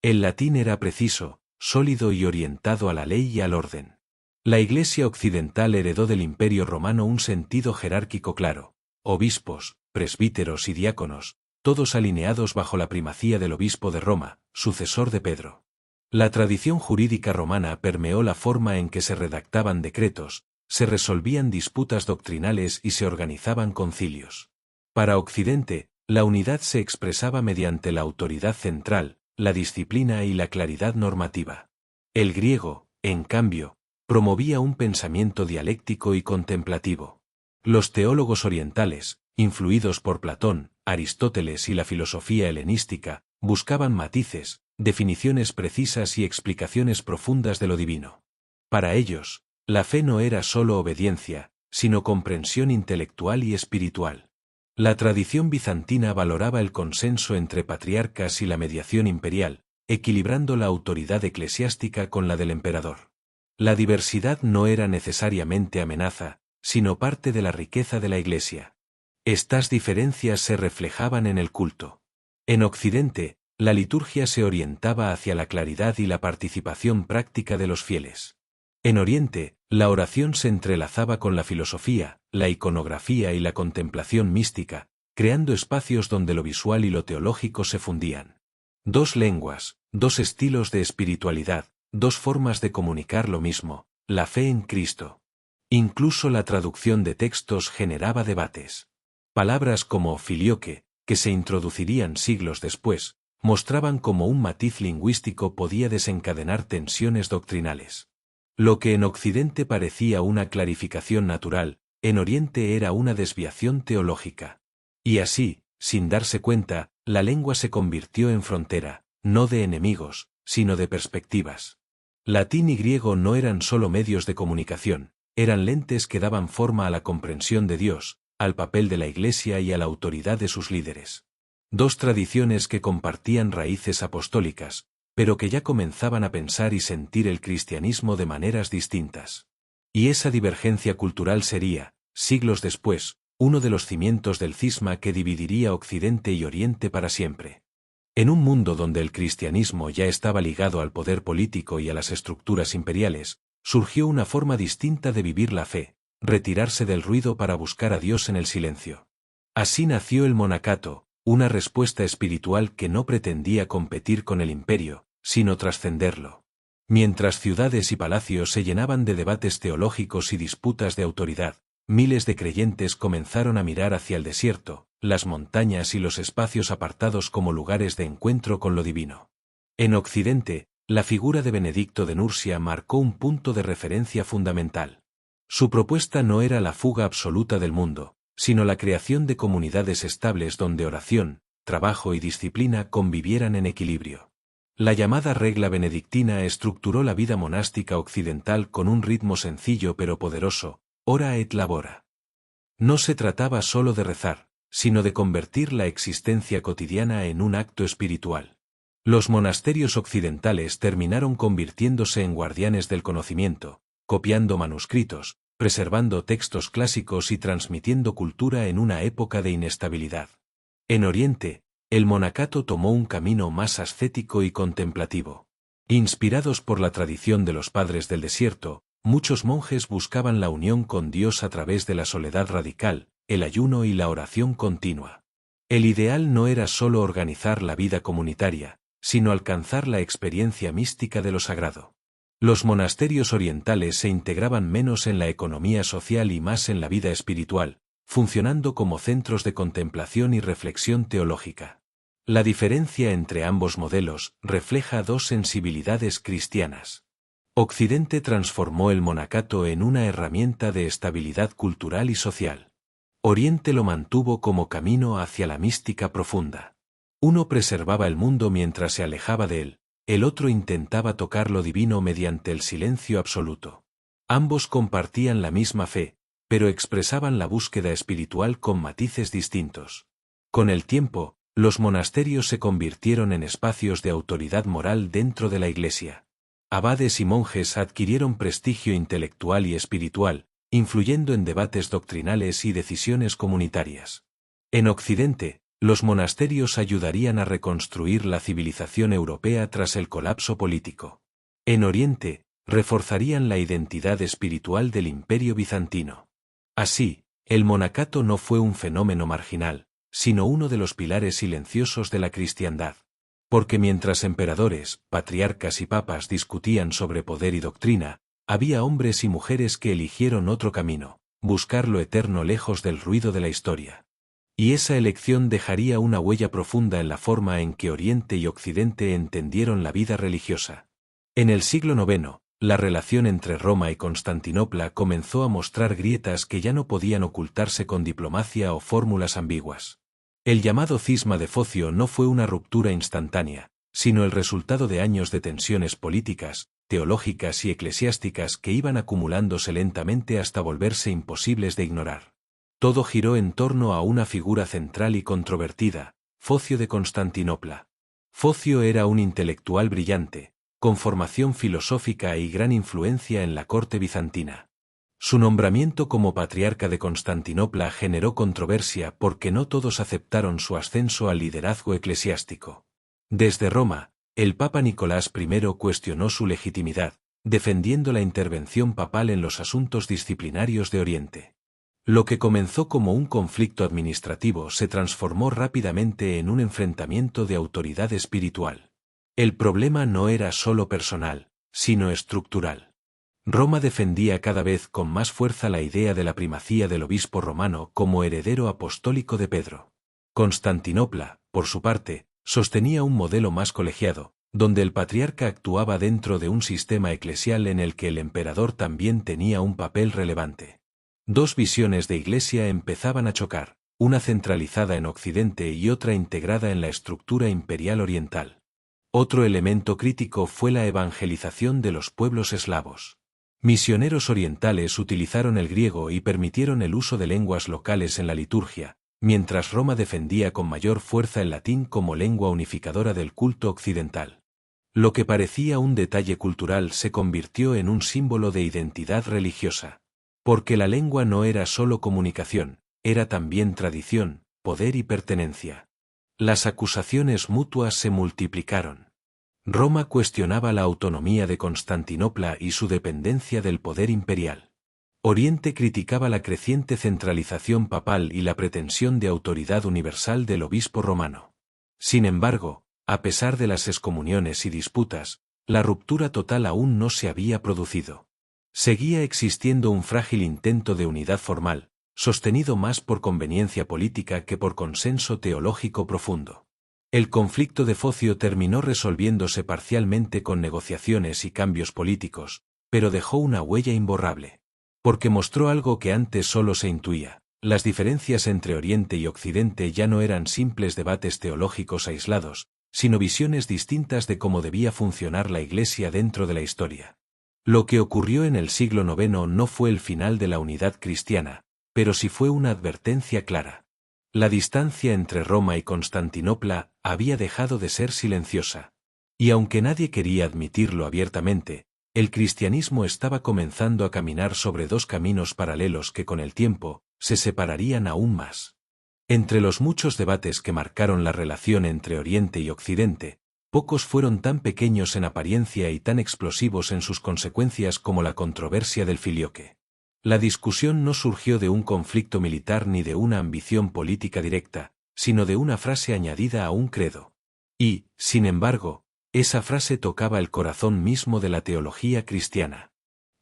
Speaker 1: El latín era preciso, sólido y orientado a la ley y al orden. La Iglesia occidental heredó del Imperio romano un sentido jerárquico claro: obispos, presbíteros y diáconos, todos alineados bajo la primacía del obispo de Roma, sucesor de Pedro. La tradición jurídica romana permeó la forma en que se redactaban decretos, se resolvían disputas doctrinales y se organizaban concilios. Para Occidente, la unidad se expresaba mediante la autoridad central, la disciplina y la claridad normativa. El griego, en cambio, promovía un pensamiento dialéctico y contemplativo. Los teólogos orientales, influidos por Platón, Aristóteles y la filosofía helenística, buscaban matices, definiciones precisas y explicaciones profundas de lo divino. Para ellos, la fe no era solo obediencia, sino comprensión intelectual y espiritual. La tradición bizantina valoraba el consenso entre patriarcas y la mediación imperial, equilibrando la autoridad eclesiástica con la del emperador. La diversidad no era necesariamente amenaza, sino parte de la riqueza de la Iglesia. Estas diferencias se reflejaban en el culto. En Occidente, la liturgia se orientaba hacia la claridad y la participación práctica de los fieles. En Oriente, la oración se entrelazaba con la filosofía, la iconografía y la contemplación mística, creando espacios donde lo visual y lo teológico se fundían. Dos lenguas, dos estilos de espiritualidad, dos formas de comunicar lo mismo: la fe en Cristo. Incluso la traducción de textos generaba debates. Palabras como filioque, que se introducirían siglos después, mostraban cómo un matiz lingüístico podía desencadenar tensiones doctrinales. Lo que en Occidente parecía una clarificación natural, en Oriente era una desviación teológica. Y así, sin darse cuenta, la lengua se convirtió en frontera, no de enemigos, sino de perspectivas. Latín y griego no eran solo medios de comunicación, eran lentes que daban forma a la comprensión de Dios, al papel de la Iglesia y a la autoridad de sus líderes. Dos tradiciones que compartían raíces apostólicas, pero que ya comenzaban a pensar y sentir el cristianismo de maneras distintas. Y esa divergencia cultural sería, siglos después, uno de los cimientos del cisma que dividiría Occidente y Oriente para siempre. En un mundo donde el cristianismo ya estaba ligado al poder político y a las estructuras imperiales, surgió una forma distinta de vivir la fe, retirarse del ruido para buscar a Dios en el silencio. Así nació el monacato, una respuesta espiritual que no pretendía competir con el imperio, sino trascenderlo. Mientras ciudades y palacios se llenaban de debates teológicos y disputas de autoridad, miles de creyentes comenzaron a mirar hacia el desierto, las montañas y los espacios apartados como lugares de encuentro con lo divino. En Occidente, la figura de Benedicto de Nursia marcó un punto de referencia fundamental. Su propuesta no era la fuga absoluta del mundo, sino la creación de comunidades estables donde oración, trabajo y disciplina convivieran en equilibrio. La llamada regla benedictina estructuró la vida monástica occidental con un ritmo sencillo pero poderoso, ora et labora. No se trataba solo de rezar, sino de convertir la existencia cotidiana en un acto espiritual. Los monasterios occidentales terminaron convirtiéndose en guardianes del conocimiento, copiando manuscritos, preservando textos clásicos y transmitiendo cultura en una época de inestabilidad. En Oriente, el monacato tomó un camino más ascético y contemplativo. Inspirados por la tradición de los padres del desierto, muchos monjes buscaban la unión con Dios a través de la soledad radical, el ayuno y la oración continua. El ideal no era solo organizar la vida comunitaria, sino alcanzar la experiencia mística de lo sagrado. Los monasterios orientales se integraban menos en la economía social y más en la vida espiritual, funcionando como centros de contemplación y reflexión teológica. La diferencia entre ambos modelos refleja dos sensibilidades cristianas. Occidente transformó el monacato en una herramienta de estabilidad cultural y social. Oriente lo mantuvo como camino hacia la mística profunda. Uno preservaba el mundo mientras se alejaba de él, el otro intentaba tocar lo divino mediante el silencio absoluto. Ambos compartían la misma fe, pero expresaban la búsqueda espiritual con matices distintos. Con el tiempo, los monasterios se convirtieron en espacios de autoridad moral dentro de la Iglesia. Abades y monjes adquirieron prestigio intelectual y espiritual, influyendo en debates doctrinales y decisiones comunitarias. En Occidente, los monasterios ayudarían a reconstruir la civilización europea tras el colapso político. En Oriente, reforzarían la identidad espiritual del Imperio bizantino. Así, el monacato no fue un fenómeno marginal, sino uno de los pilares silenciosos de la cristiandad. Porque mientras emperadores, patriarcas y papas discutían sobre poder y doctrina, había hombres y mujeres que eligieron otro camino, buscar lo eterno lejos del ruido de la historia. Y esa elección dejaría una huella profunda en la forma en que Oriente y Occidente entendieron la vida religiosa. En el siglo IX, la relación entre Roma y Constantinopla comenzó a mostrar grietas que ya no podían ocultarse con diplomacia o fórmulas ambiguas. El llamado cisma de Focio no fue una ruptura instantánea, sino el resultado de años de tensiones políticas, teológicas y eclesiásticas que iban acumulándose lentamente hasta volverse imposibles de ignorar. Todo giró en torno a una figura central y controvertida, Focio de Constantinopla. Focio era un intelectual brillante, con formación filosófica y gran influencia en la corte bizantina. Su nombramiento como patriarca de Constantinopla generó controversia porque no todos aceptaron su ascenso al liderazgo eclesiástico. Desde Roma, el Papa Nicolás I cuestionó su legitimidad, defendiendo la intervención papal en los asuntos disciplinarios de Oriente. Lo que comenzó como un conflicto administrativo se transformó rápidamente en un enfrentamiento de autoridad espiritual. El problema no era solo personal, sino estructural. Roma defendía cada vez con más fuerza la idea de la primacía del obispo romano como heredero apostólico de Pedro. Constantinopla, por su parte, sostenía un modelo más colegiado, donde el patriarca actuaba dentro de un sistema eclesial en el que el emperador también tenía un papel relevante. Dos visiones de Iglesia empezaban a chocar, una centralizada en Occidente y otra integrada en la estructura imperial oriental. Otro elemento crítico fue la evangelización de los pueblos eslavos. Misioneros orientales utilizaron el griego y permitieron el uso de lenguas locales en la liturgia, mientras Roma defendía con mayor fuerza el latín como lengua unificadora del culto occidental. Lo que parecía un detalle cultural se convirtió en un símbolo de identidad religiosa. Porque la lengua no era solo comunicación, era también tradición, poder y pertenencia. Las acusaciones mutuas se multiplicaron. Roma cuestionaba la autonomía de Constantinopla y su dependencia del poder imperial. Oriente criticaba la creciente centralización papal y la pretensión de autoridad universal del obispo romano. Sin embargo, a pesar de las excomuniones y disputas, la ruptura total aún no se había producido. Seguía existiendo un frágil intento de unidad formal, sostenido más por conveniencia política que por consenso teológico profundo. El conflicto de Focio terminó resolviéndose parcialmente con negociaciones y cambios políticos, pero dejó una huella imborrable. Porque mostró algo que antes solo se intuía: las diferencias entre Oriente y Occidente ya no eran simples debates teológicos aislados, sino visiones distintas de cómo debía funcionar la Iglesia dentro de la historia. Lo que ocurrió en el siglo IX no fue el final de la unidad cristiana, pero sí fue una advertencia clara. La distancia entre Roma y Constantinopla había dejado de ser silenciosa. Y aunque nadie quería admitirlo abiertamente, el cristianismo estaba comenzando a caminar sobre dos caminos paralelos que con el tiempo se separarían aún más. Entre los muchos debates que marcaron la relación entre Oriente y Occidente, pocos fueron tan pequeños en apariencia y tan explosivos en sus consecuencias como la controversia del Filioque. La discusión no surgió de un conflicto militar ni de una ambición política directa, sino de una frase añadida a un credo. Y, sin embargo, esa frase tocaba el corazón mismo de la teología cristiana.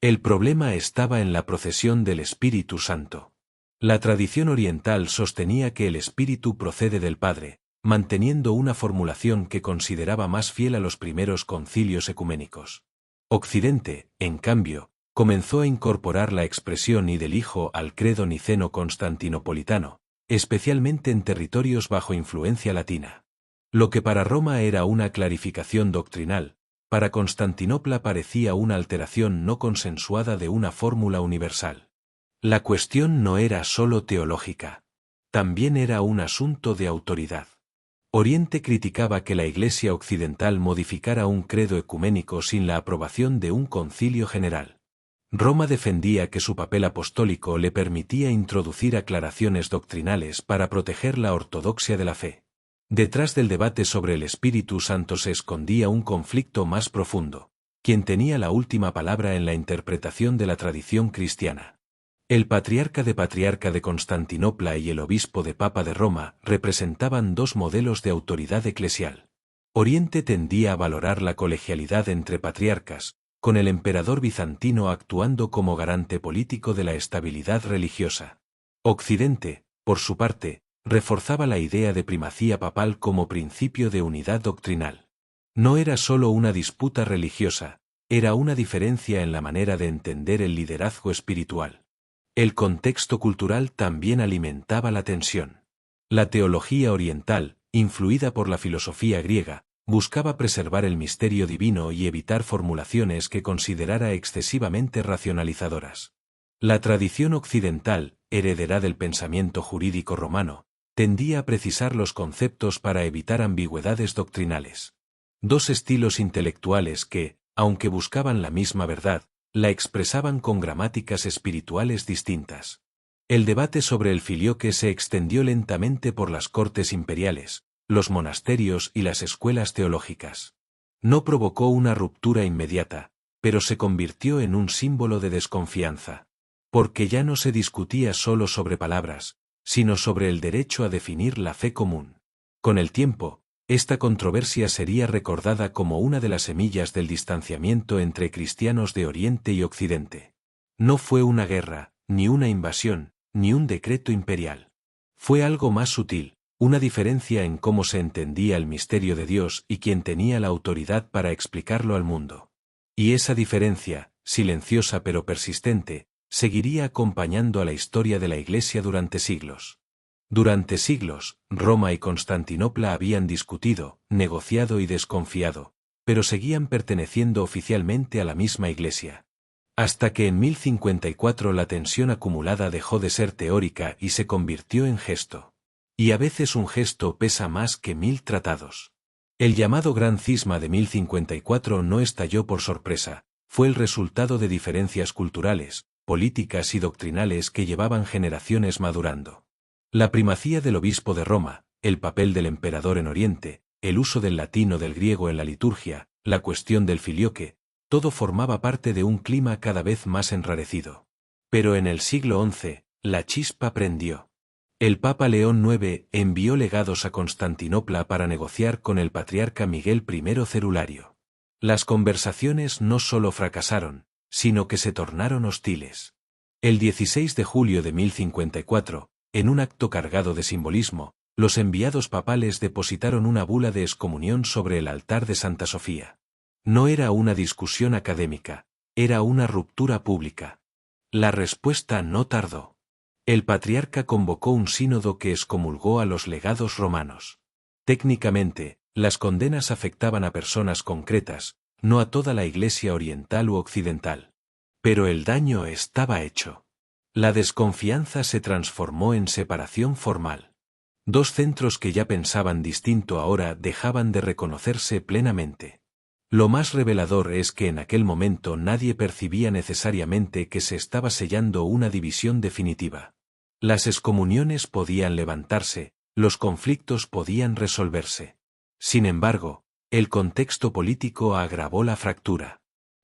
Speaker 1: El problema estaba en la procesión del Espíritu Santo. La tradición oriental sostenía que el Espíritu procede del Padre, manteniendo una formulación que consideraba más fiel a los primeros concilios ecuménicos. Occidente, en cambio, comenzó a incorporar la expresión y del Hijo al credo niceno-constantinopolitano, especialmente en territorios bajo influencia latina. Lo que para Roma era una clarificación doctrinal, para Constantinopla parecía una alteración no consensuada de una fórmula universal. La cuestión no era solo teológica. También era un asunto de autoridad. Oriente criticaba que la Iglesia occidental modificara un credo ecuménico sin la aprobación de un concilio general. Roma defendía que su papel apostólico le permitía introducir aclaraciones doctrinales para proteger la ortodoxia de la fe. Detrás del debate sobre el Espíritu Santo se escondía un conflicto más profundo: ¿quién tenía la última palabra en la interpretación de la tradición cristiana? El patriarca de Constantinopla y el obispo de Papa de Roma representaban dos modelos de autoridad eclesial. Oriente tendía a valorar la colegialidad entre patriarcas, con el emperador bizantino actuando como garante político de la estabilidad religiosa. Occidente, por su parte, reforzaba la idea de primacía papal como principio de unidad doctrinal. No era solo una disputa religiosa, era una diferencia en la manera de entender el liderazgo espiritual. El contexto cultural también alimentaba la tensión. La teología oriental, influida por la filosofía griega, buscaba preservar el misterio divino y evitar formulaciones que considerara excesivamente racionalizadoras. La tradición occidental, heredera del pensamiento jurídico romano, tendía a precisar los conceptos para evitar ambigüedades doctrinales. Dos estilos intelectuales que, aunque buscaban la misma verdad, la expresaban con gramáticas espirituales distintas. El debate sobre el Filioque se extendió lentamente por las cortes imperiales, los monasterios y las escuelas teológicas. No provocó una ruptura inmediata, pero se convirtió en un símbolo de desconfianza. Porque ya no se discutía solo sobre palabras, sino sobre el derecho a definir la fe común. Con el tiempo, esta controversia sería recordada como una de las semillas del distanciamiento entre cristianos de Oriente y Occidente. No fue una guerra, ni una invasión, ni un decreto imperial. Fue algo más sutil, una diferencia en cómo se entendía el misterio de Dios y quién tenía la autoridad para explicarlo al mundo. Y esa diferencia, silenciosa pero persistente, seguiría acompañando a la historia de la Iglesia durante siglos. Durante siglos, Roma y Constantinopla habían discutido, negociado y desconfiado, pero seguían perteneciendo oficialmente a la misma Iglesia. Hasta que en 1054 la tensión acumulada dejó de ser teórica y se convirtió en gesto. Y a veces un gesto pesa más que 1000 tratados. El llamado Gran Cisma de 1054 no estalló por sorpresa, fue el resultado de diferencias culturales, políticas y doctrinales que llevaban generaciones madurando. La primacía del obispo de Roma, el papel del emperador en Oriente, el uso del latín o del griego en la liturgia, la cuestión del filioque, todo formaba parte de un clima cada vez más enrarecido. Pero en el siglo XI, la chispa prendió. El Papa León IX envió legados a Constantinopla para negociar con el patriarca Miguel I Cerulario. Las conversaciones no solo fracasaron, sino que se tornaron hostiles. El 16 de julio de 1054, en un acto cargado de simbolismo, los enviados papales depositaron una bula de excomunión sobre el altar de Santa Sofía. No era una discusión académica, era una ruptura pública. La respuesta no tardó. El patriarca convocó un sínodo que excomulgó a los legados romanos. Técnicamente, las condenas afectaban a personas concretas, no a toda la Iglesia oriental u occidental. Pero el daño estaba hecho. La desconfianza se transformó en separación formal. Dos centros que ya pensaban distinto ahora dejaban de reconocerse plenamente. Lo más revelador es que en aquel momento nadie percibía necesariamente que se estaba sellando una división definitiva. Las excomuniones podían levantarse, los conflictos podían resolverse. Sin embargo, el contexto político agravó la fractura.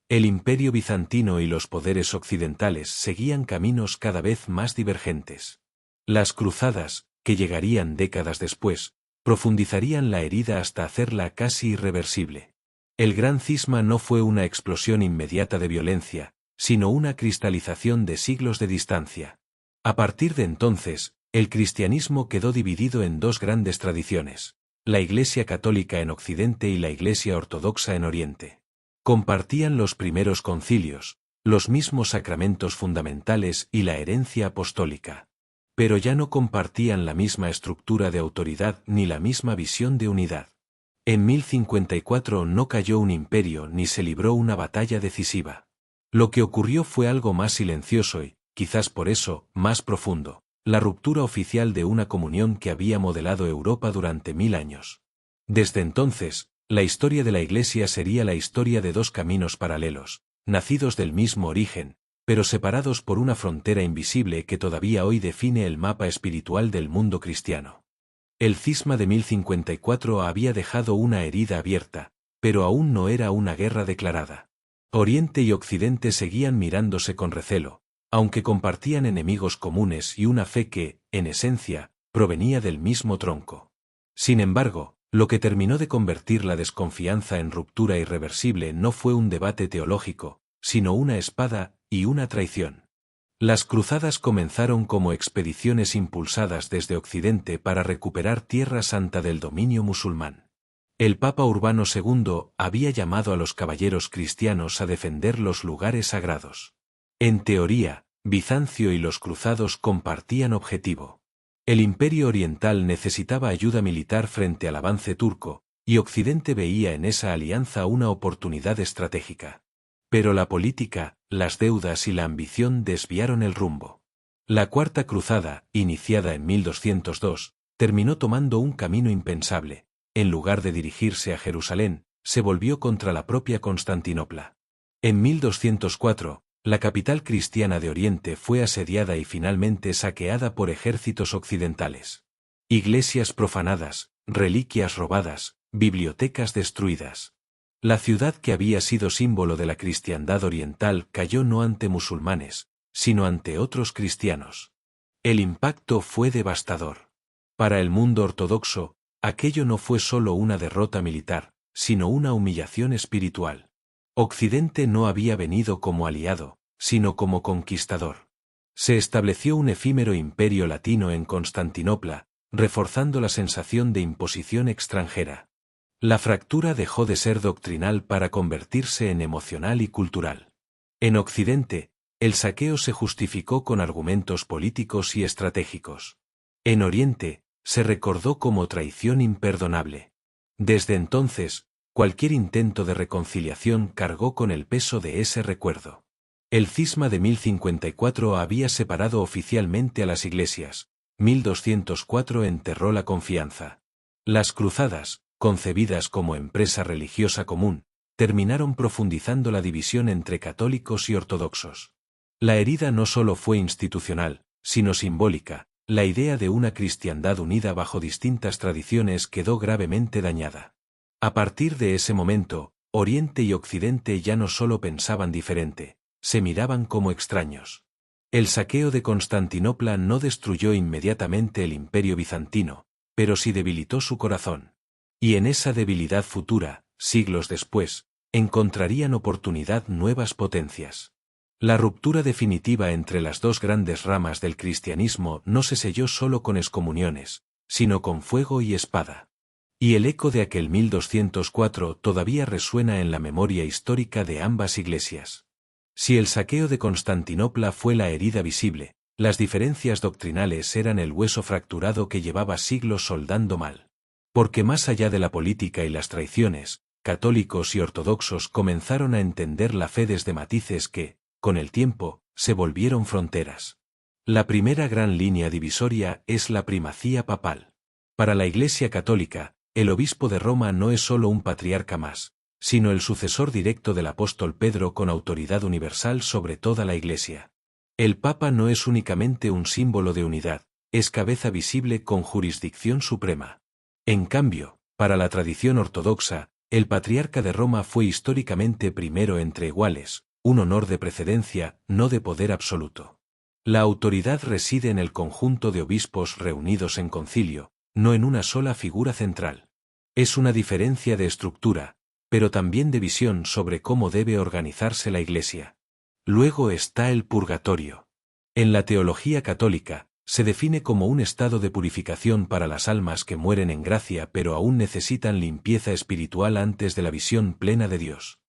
Speaker 1: El Imperio bizantino y los poderes occidentales seguían caminos cada vez más divergentes. Las cruzadas, que llegarían décadas después, profundizarían la herida hasta hacerla casi irreversible. El Gran Cisma no fue una explosión inmediata de violencia, sino una cristalización de siglos de distancia. A partir de entonces, el cristianismo quedó dividido en dos grandes tradiciones, la Iglesia católica en Occidente y la Iglesia ortodoxa en Oriente. Compartían los primeros concilios, los mismos sacramentos fundamentales y la herencia apostólica. Pero ya no compartían la misma estructura de autoridad ni la misma visión de unidad. En 1054 no cayó un imperio ni se libró una batalla decisiva. Lo que ocurrió fue algo más silencioso y, quizás por eso, más profundo, la ruptura oficial de una comunión que había modelado Europa durante 1000 años. Desde entonces, la historia de la Iglesia sería la historia de dos caminos paralelos, nacidos del mismo origen, pero separados por una frontera invisible que todavía hoy define el mapa espiritual del mundo cristiano. El cisma de 1054 había dejado una herida abierta, pero aún no era una guerra declarada. Oriente y Occidente seguían mirándose con recelo, aunque compartían enemigos comunes y una fe que, en esencia, provenía del mismo tronco. Sin embargo, lo que terminó de convertir la desconfianza en ruptura irreversible no fue un debate teológico, sino una espada y una traición. Las cruzadas comenzaron como expediciones impulsadas desde Occidente para recuperar Tierra Santa del dominio musulmán. El Papa Urbano II había llamado a los caballeros cristianos a defender los lugares sagrados. En teoría, Bizancio y los cruzados compartían objetivo. El Imperio Oriental necesitaba ayuda militar frente al avance turco, y Occidente veía en esa alianza una oportunidad estratégica. Pero la política, las deudas y la ambición desviaron el rumbo. La Cuarta Cruzada, iniciada en 1202, terminó tomando un camino impensable. En lugar de dirigirse a Jerusalén, se volvió contra la propia Constantinopla. En 1204, la capital cristiana de Oriente fue asediada y finalmente saqueada por ejércitos occidentales. Iglesias profanadas, reliquias robadas, bibliotecas destruidas. La ciudad que había sido símbolo de la cristiandad oriental cayó no ante musulmanes, sino ante otros cristianos. El impacto fue devastador. Para el mundo ortodoxo, aquello no fue solo una derrota militar, sino una humillación espiritual. Occidente no había venido como aliado, sino como conquistador. Se estableció un efímero imperio latino en Constantinopla, reforzando la sensación de imposición extranjera. La fractura dejó de ser doctrinal para convertirse en emocional y cultural. En Occidente, el saqueo se justificó con argumentos políticos y estratégicos. En Oriente, se recordó como traición imperdonable. Desde entonces, cualquier intento de reconciliación cargó con el peso de ese recuerdo. El cisma de 1054 había separado oficialmente a las iglesias, 1204 enterró la confianza. Las cruzadas, concebidas como empresa religiosa común, terminaron profundizando la división entre católicos y ortodoxos. La herida no solo fue institucional, sino simbólica. La idea de una cristiandad unida bajo distintas tradiciones quedó gravemente dañada. A partir de ese momento, Oriente y Occidente ya no solo pensaban diferente, se miraban como extraños. El saqueo de Constantinopla no destruyó inmediatamente el imperio bizantino, pero sí debilitó su corazón. Y en esa debilidad futura, siglos después, encontrarían oportunidad nuevas potencias. La ruptura definitiva entre las dos grandes ramas del cristianismo no se selló solo con excomuniones, sino con fuego y espada. Y el eco de aquel 1204 todavía resuena en la memoria histórica de ambas iglesias. Si el saqueo de Constantinopla fue la herida visible, las diferencias doctrinales eran el hueso fracturado que llevaba siglos soldando mal. Porque más allá de la política y las traiciones, católicos y ortodoxos comenzaron a entender la fe desde matices que, con el tiempo, se volvieron fronteras. La primera gran línea divisoria es la primacía papal. Para la Iglesia católica, el obispo de Roma no es solo un patriarca más, sino el sucesor directo del apóstol Pedro con autoridad universal sobre toda la Iglesia. El Papa no es únicamente un símbolo de unidad, es cabeza visible con jurisdicción suprema. En cambio, para la tradición ortodoxa, el patriarca de Roma fue históricamente primero entre iguales, un honor de precedencia, no de poder absoluto. La autoridad reside en el conjunto de obispos reunidos en concilio, no en una sola figura central. Es una diferencia de estructura, pero también de visión sobre cómo debe organizarse la Iglesia. Luego está el purgatorio. En la teología católica, se define como un estado de purificación para las almas que mueren en gracia pero aún necesitan limpieza espiritual antes de la visión plena de Dios.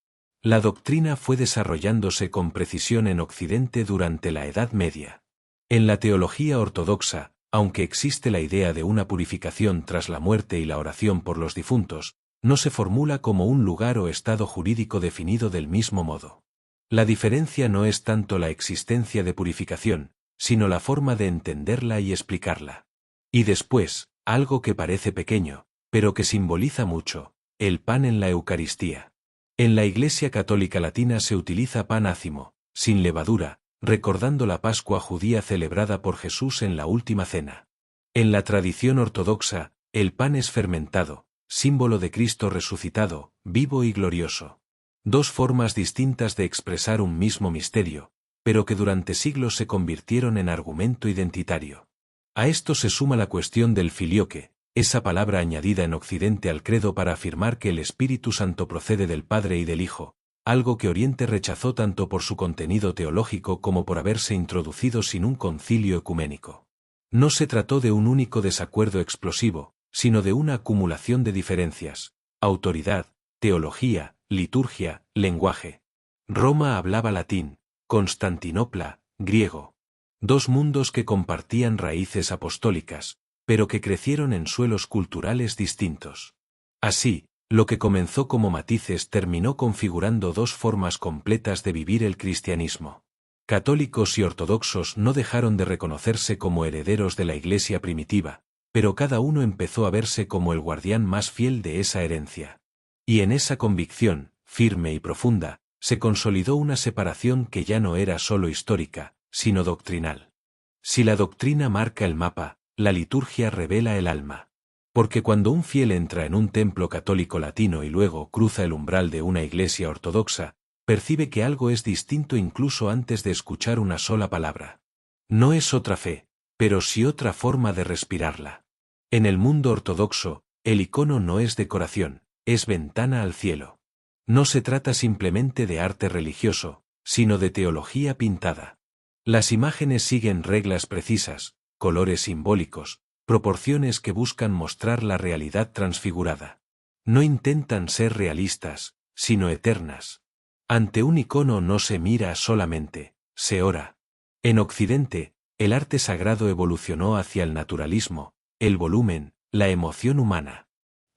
Speaker 1: La doctrina fue desarrollándose con precisión en Occidente durante la Edad Media. En la teología ortodoxa, aunque existe la idea de una purificación tras la muerte y la oración por los difuntos, no se formula como un lugar o estado jurídico definido del mismo modo. La diferencia no es tanto la existencia de purificación, sino la forma de entenderla y explicarla. Y después, algo que parece pequeño, pero que simboliza mucho, el pan en la Eucaristía. En la Iglesia Católica Latina se utiliza pan ácimo, sin levadura, recordando la Pascua judía celebrada por Jesús en la Última Cena. En la tradición ortodoxa, el pan es fermentado, símbolo de Cristo resucitado, vivo y glorioso. Dos formas distintas de expresar un mismo misterio, pero que durante siglos se convirtieron en argumento identitario. A esto se suma la cuestión del filioque, esa palabra añadida en Occidente al credo para afirmar que el Espíritu Santo procede del Padre y del Hijo, algo que Oriente rechazó tanto por su contenido teológico como por haberse introducido sin un concilio ecuménico. No se trató de un único desacuerdo explosivo, sino de una acumulación de diferencias: autoridad, teología, liturgia, lenguaje. Roma hablaba latín, Constantinopla, griego. Dos mundos que compartían raíces apostólicas, pero que crecieron en suelos culturales distintos. Así, lo que comenzó como matices terminó configurando dos formas completas de vivir el cristianismo. Católicos y ortodoxos no dejaron de reconocerse como herederos de la Iglesia primitiva, pero cada uno empezó a verse como el guardián más fiel de esa herencia. Y en esa convicción, firme y profunda, se consolidó una separación que ya no era solo histórica, sino doctrinal. Si la doctrina marca el mapa, la liturgia revela el alma. Porque cuando un fiel entra en un templo católico latino y luego cruza el umbral de una iglesia ortodoxa, percibe que algo es distinto incluso antes de escuchar una sola palabra. No es otra fe, pero sí otra forma de respirarla. En el mundo ortodoxo, el icono no es decoración, es ventana al cielo. No se trata simplemente de arte religioso, sino de teología pintada. Las imágenes siguen reglas precisas, colores simbólicos, proporciones que buscan mostrar la realidad transfigurada. No intentan ser realistas, sino eternas. Ante un icono no se mira solamente, se ora. En Occidente, el arte sagrado evolucionó hacia el naturalismo, el volumen, la emoción humana.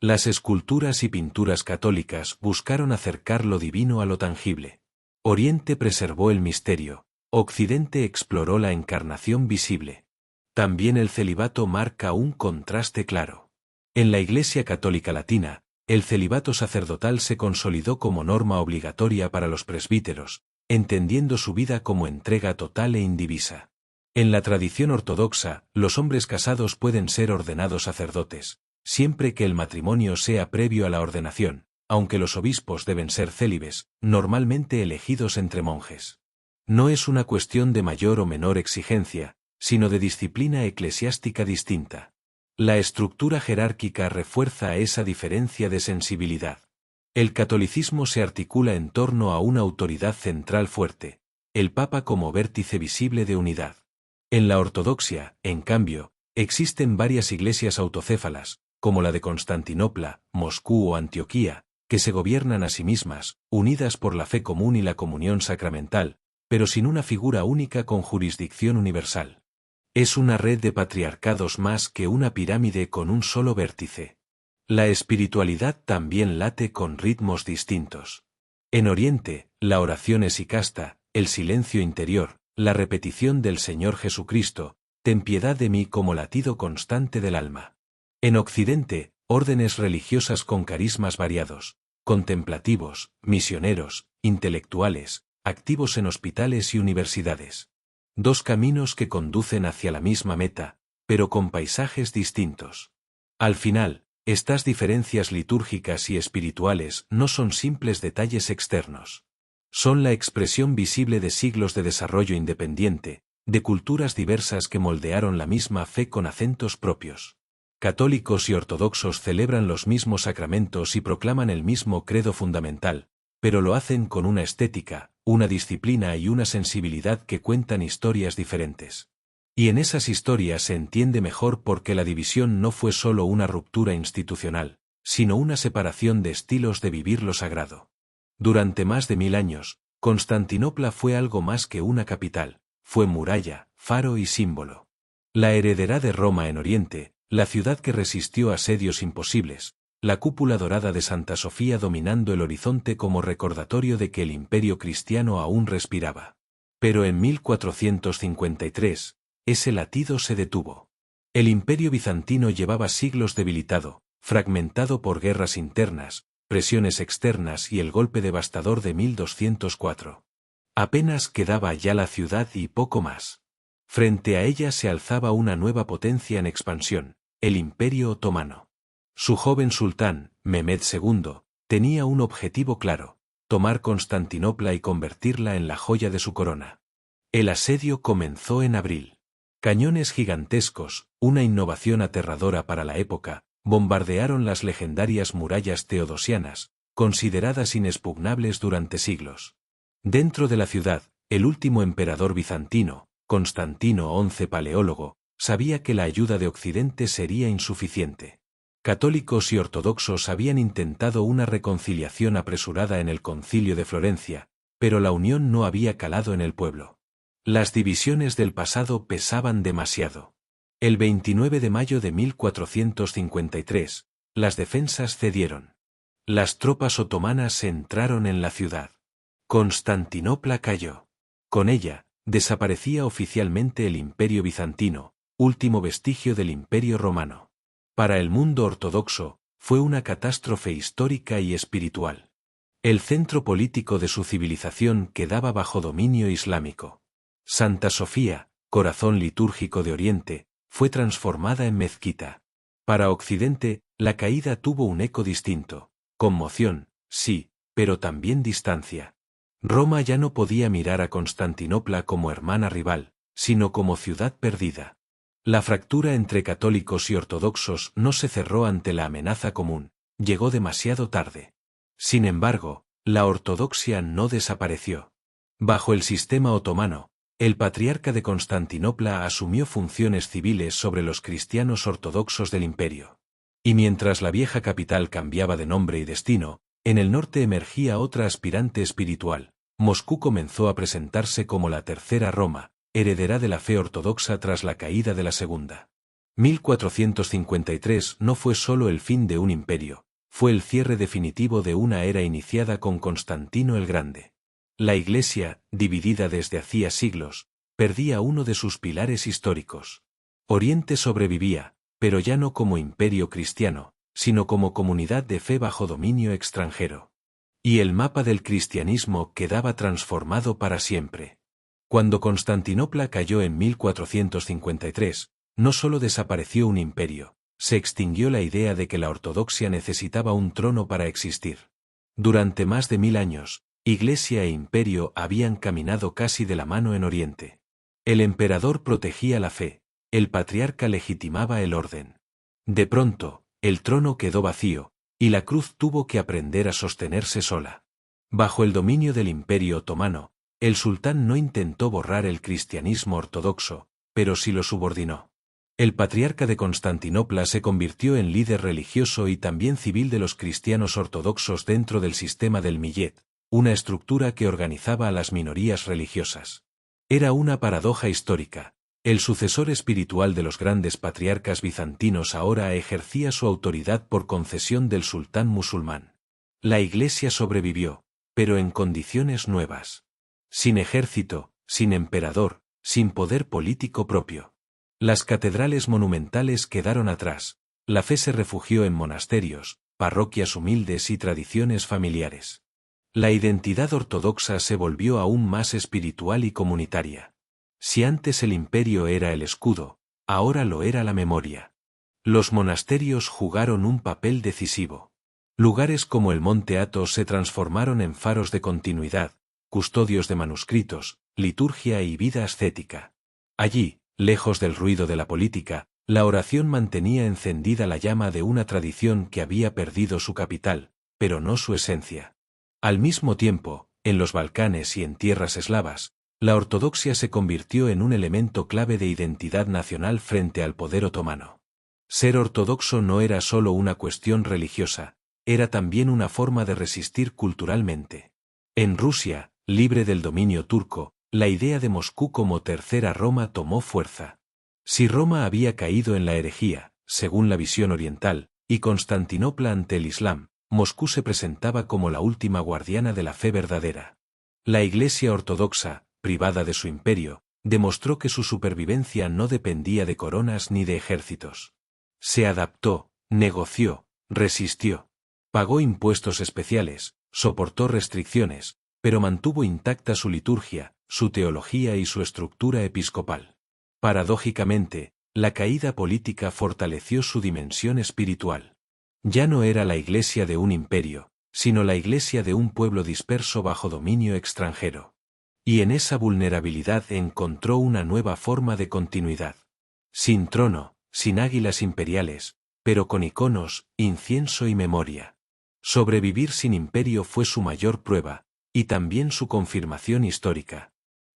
Speaker 1: Las esculturas y pinturas católicas buscaron acercar lo divino a lo tangible. Oriente preservó el misterio, Occidente exploró la encarnación visible. También el celibato marca un contraste claro. En la Iglesia Católica Latina, el celibato sacerdotal se consolidó como norma obligatoria para los presbíteros, entendiendo su vida como entrega total e indivisa. En la tradición ortodoxa, los hombres casados pueden ser ordenados sacerdotes, siempre que el matrimonio sea previo a la ordenación, aunque los obispos deben ser célibes, normalmente elegidos entre monjes. No es una cuestión de mayor o menor exigencia, sino de disciplina eclesiástica distinta. La estructura jerárquica refuerza esa diferencia de sensibilidad. El catolicismo se articula en torno a una autoridad central fuerte, el Papa como vértice visible de unidad. En la ortodoxia, en cambio, existen varias iglesias autocéfalas, como la de Constantinopla, Moscú o Antioquía, que se gobiernan a sí mismas, unidas por la fe común y la comunión sacramental, pero sin una figura única con jurisdicción universal. Es una red de patriarcados más que una pirámide con un solo vértice. La espiritualidad también late con ritmos distintos. En Oriente, la oración esicasta, el silencio interior, la repetición del Señor Jesucristo, ten piedad de mí como latido constante del alma. En Occidente, órdenes religiosas con carismas variados, contemplativos, misioneros, intelectuales, activos en hospitales y universidades. Dos caminos que conducen hacia la misma meta, pero con paisajes distintos. Al final, estas diferencias litúrgicas y espirituales no son simples detalles externos. Son la expresión visible de siglos de desarrollo independiente, de culturas diversas que moldearon la misma fe con acentos propios. Católicos y ortodoxos celebran los mismos sacramentos y proclaman el mismo credo fundamental, pero lo hacen con una estética, una disciplina y una sensibilidad que cuentan historias diferentes. Y en esas historias se entiende mejor por qué la división no fue solo una ruptura institucional, sino una separación de estilos de vivir lo sagrado. Durante más de 1000 años, Constantinopla fue algo más que una capital, fue muralla, faro y símbolo. La heredera de Roma en Oriente, la ciudad que resistió asedios imposibles, la cúpula dorada de Santa Sofía dominando el horizonte como recordatorio de que el imperio cristiano aún respiraba. Pero en 1453, ese latido se detuvo. El imperio bizantino llevaba siglos debilitado, fragmentado por guerras internas, presiones externas y el golpe devastador de 1204. Apenas quedaba ya la ciudad y poco más. Frente a ella se alzaba una nueva potencia en expansión, el Imperio Otomano. Su joven sultán, Mehmed II, tenía un objetivo claro: tomar Constantinopla y convertirla en la joya de su corona. El asedio comenzó en abril. Cañones gigantescos, una innovación aterradora para la época, bombardearon las legendarias murallas teodosianas, consideradas inexpugnables durante siglos. Dentro de la ciudad, el último emperador bizantino, Constantino XI Paleólogo, sabía que la ayuda de Occidente sería insuficiente. Católicos y ortodoxos habían intentado una reconciliación apresurada en el Concilio de Florencia, pero la unión no había calado en el pueblo. Las divisiones del pasado pesaban demasiado. El 29 de mayo de 1453, las defensas cedieron. Las tropas otomanas entraron en la ciudad. Constantinopla cayó. Con ella, desaparecía oficialmente el Imperio bizantino, último vestigio del Imperio romano. Para el mundo ortodoxo, fue una catástrofe histórica y espiritual. El centro político de su civilización quedaba bajo dominio islámico. Santa Sofía, corazón litúrgico de Oriente, fue transformada en mezquita. Para Occidente, la caída tuvo un eco distinto: conmoción, sí, pero también distancia. Roma ya no podía mirar a Constantinopla como hermana rival, sino como ciudad perdida. La fractura entre católicos y ortodoxos no se cerró ante la amenaza común, llegó demasiado tarde. Sin embargo, la ortodoxia no desapareció. Bajo el sistema otomano, el patriarca de Constantinopla asumió funciones civiles sobre los cristianos ortodoxos del imperio. Y mientras la vieja capital cambiaba de nombre y destino, en el norte emergía otra aspirante espiritual. Moscú comenzó a presentarse como la tercera Roma, heredera de la fe ortodoxa tras la caída de la segunda. 1453 no fue solo el fin de un imperio, fue el cierre definitivo de una era iniciada con Constantino el Grande. La Iglesia, dividida desde hacía siglos, perdía uno de sus pilares históricos. Oriente sobrevivía, pero ya no como imperio cristiano, sino como comunidad de fe bajo dominio extranjero. Y el mapa del cristianismo quedaba transformado para siempre. Cuando Constantinopla cayó en 1453, no solo desapareció un imperio, se extinguió la idea de que la ortodoxia necesitaba un trono para existir. Durante más de 1000 años, Iglesia e imperio habían caminado casi de la mano en Oriente. El emperador protegía la fe, el patriarca legitimaba el orden. De pronto, el trono quedó vacío, y la cruz tuvo que aprender a sostenerse sola. Bajo el dominio del Imperio Otomano, el sultán no intentó borrar el cristianismo ortodoxo, pero sí lo subordinó. El patriarca de Constantinopla se convirtió en líder religioso y también civil de los cristianos ortodoxos dentro del sistema del millet, una estructura que organizaba a las minorías religiosas. Era una paradoja histórica. El sucesor espiritual de los grandes patriarcas bizantinos ahora ejercía su autoridad por concesión del sultán musulmán. La Iglesia sobrevivió, pero en condiciones nuevas. Sin ejército, sin emperador, sin poder político propio. Las catedrales monumentales quedaron atrás, la fe se refugió en monasterios, parroquias humildes y tradiciones familiares. La identidad ortodoxa se volvió aún más espiritual y comunitaria. Si antes el imperio era el escudo, ahora lo era la memoria. Los monasterios jugaron un papel decisivo. Lugares como el Monte Athos se transformaron en faros de continuidad, custodios de manuscritos, liturgia y vida ascética. Allí, lejos del ruido de la política, la oración mantenía encendida la llama de una tradición que había perdido su capital, pero no su esencia. Al mismo tiempo, en los Balcanes y en tierras eslavas, la ortodoxia se convirtió en un elemento clave de identidad nacional frente al poder otomano. Ser ortodoxo no era solo una cuestión religiosa, era también una forma de resistir culturalmente. En Rusia, libre del dominio turco, la idea de Moscú como tercera Roma tomó fuerza. Si Roma había caído en la herejía, según la visión oriental, y Constantinopla ante el Islam, Moscú se presentaba como la última guardiana de la fe verdadera. La Iglesia ortodoxa, privada de su imperio, demostró que su supervivencia no dependía de coronas ni de ejércitos. Se adaptó, negoció, resistió. Pagó impuestos especiales, soportó restricciones, pero mantuvo intacta su liturgia, su teología y su estructura episcopal. Paradójicamente, la caída política fortaleció su dimensión espiritual. Ya no era la Iglesia de un imperio, sino la Iglesia de un pueblo disperso bajo dominio extranjero. Y en esa vulnerabilidad encontró una nueva forma de continuidad. Sin trono, sin águilas imperiales, pero con iconos, incienso y memoria. Sobrevivir sin imperio fue su mayor prueba, y también su confirmación histórica.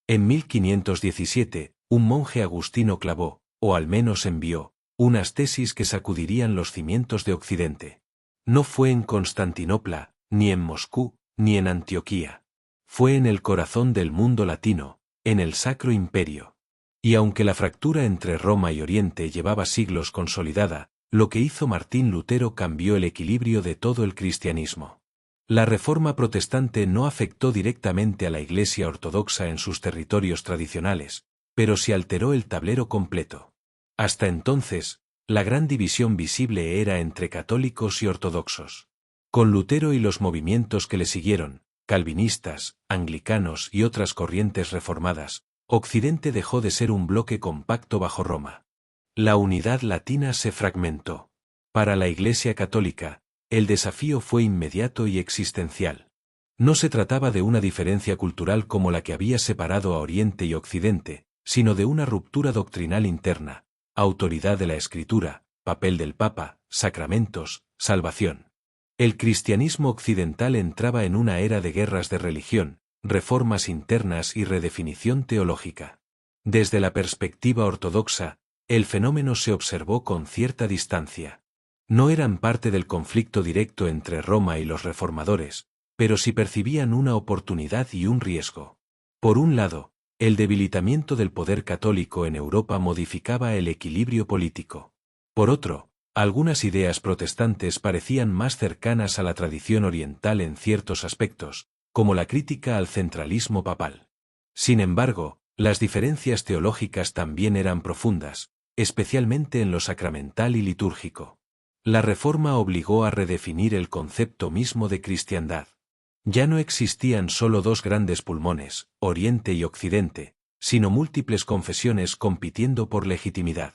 Speaker 1: En 1517, un monje agustino clavó, o al menos envió, unas tesis que sacudirían los cimientos de Occidente. No fue en Constantinopla, ni en Moscú, ni en Antioquía. Fue en el corazón del mundo latino, en el Sacro Imperio. Y aunque la fractura entre Roma y Oriente llevaba siglos consolidada, lo que hizo Martín Lutero cambió el equilibrio de todo el cristianismo. La Reforma protestante no afectó directamente a la Iglesia ortodoxa en sus territorios tradicionales, pero sí alteró el tablero completo. Hasta entonces, la gran división visible era entre católicos y ortodoxos. Con Lutero y los movimientos que le siguieron, calvinistas, anglicanos y otras corrientes reformadas, Occidente dejó de ser un bloque compacto bajo Roma. La unidad latina se fragmentó. Para la Iglesia católica, el desafío fue inmediato y existencial. No se trataba de una diferencia cultural como la que había separado a Oriente y Occidente, sino de una ruptura doctrinal interna, autoridad de la Escritura, papel del Papa, sacramentos, salvación. El cristianismo occidental entraba en una era de guerras de religión, reformas internas y redefinición teológica. Desde la perspectiva ortodoxa, el fenómeno se observó con cierta distancia. No eran parte del conflicto directo entre Roma y los reformadores, pero sí percibían una oportunidad y un riesgo. Por un lado, el debilitamiento del poder católico en Europa modificaba el equilibrio político. Por otro, algunas ideas protestantes parecían más cercanas a la tradición oriental en ciertos aspectos, como la crítica al centralismo papal. Sin embargo, las diferencias teológicas también eran profundas, especialmente en lo sacramental y litúrgico. La Reforma obligó a redefinir el concepto mismo de cristiandad. Ya no existían solo dos grandes pulmones, Oriente y Occidente, sino múltiples confesiones compitiendo por legitimidad.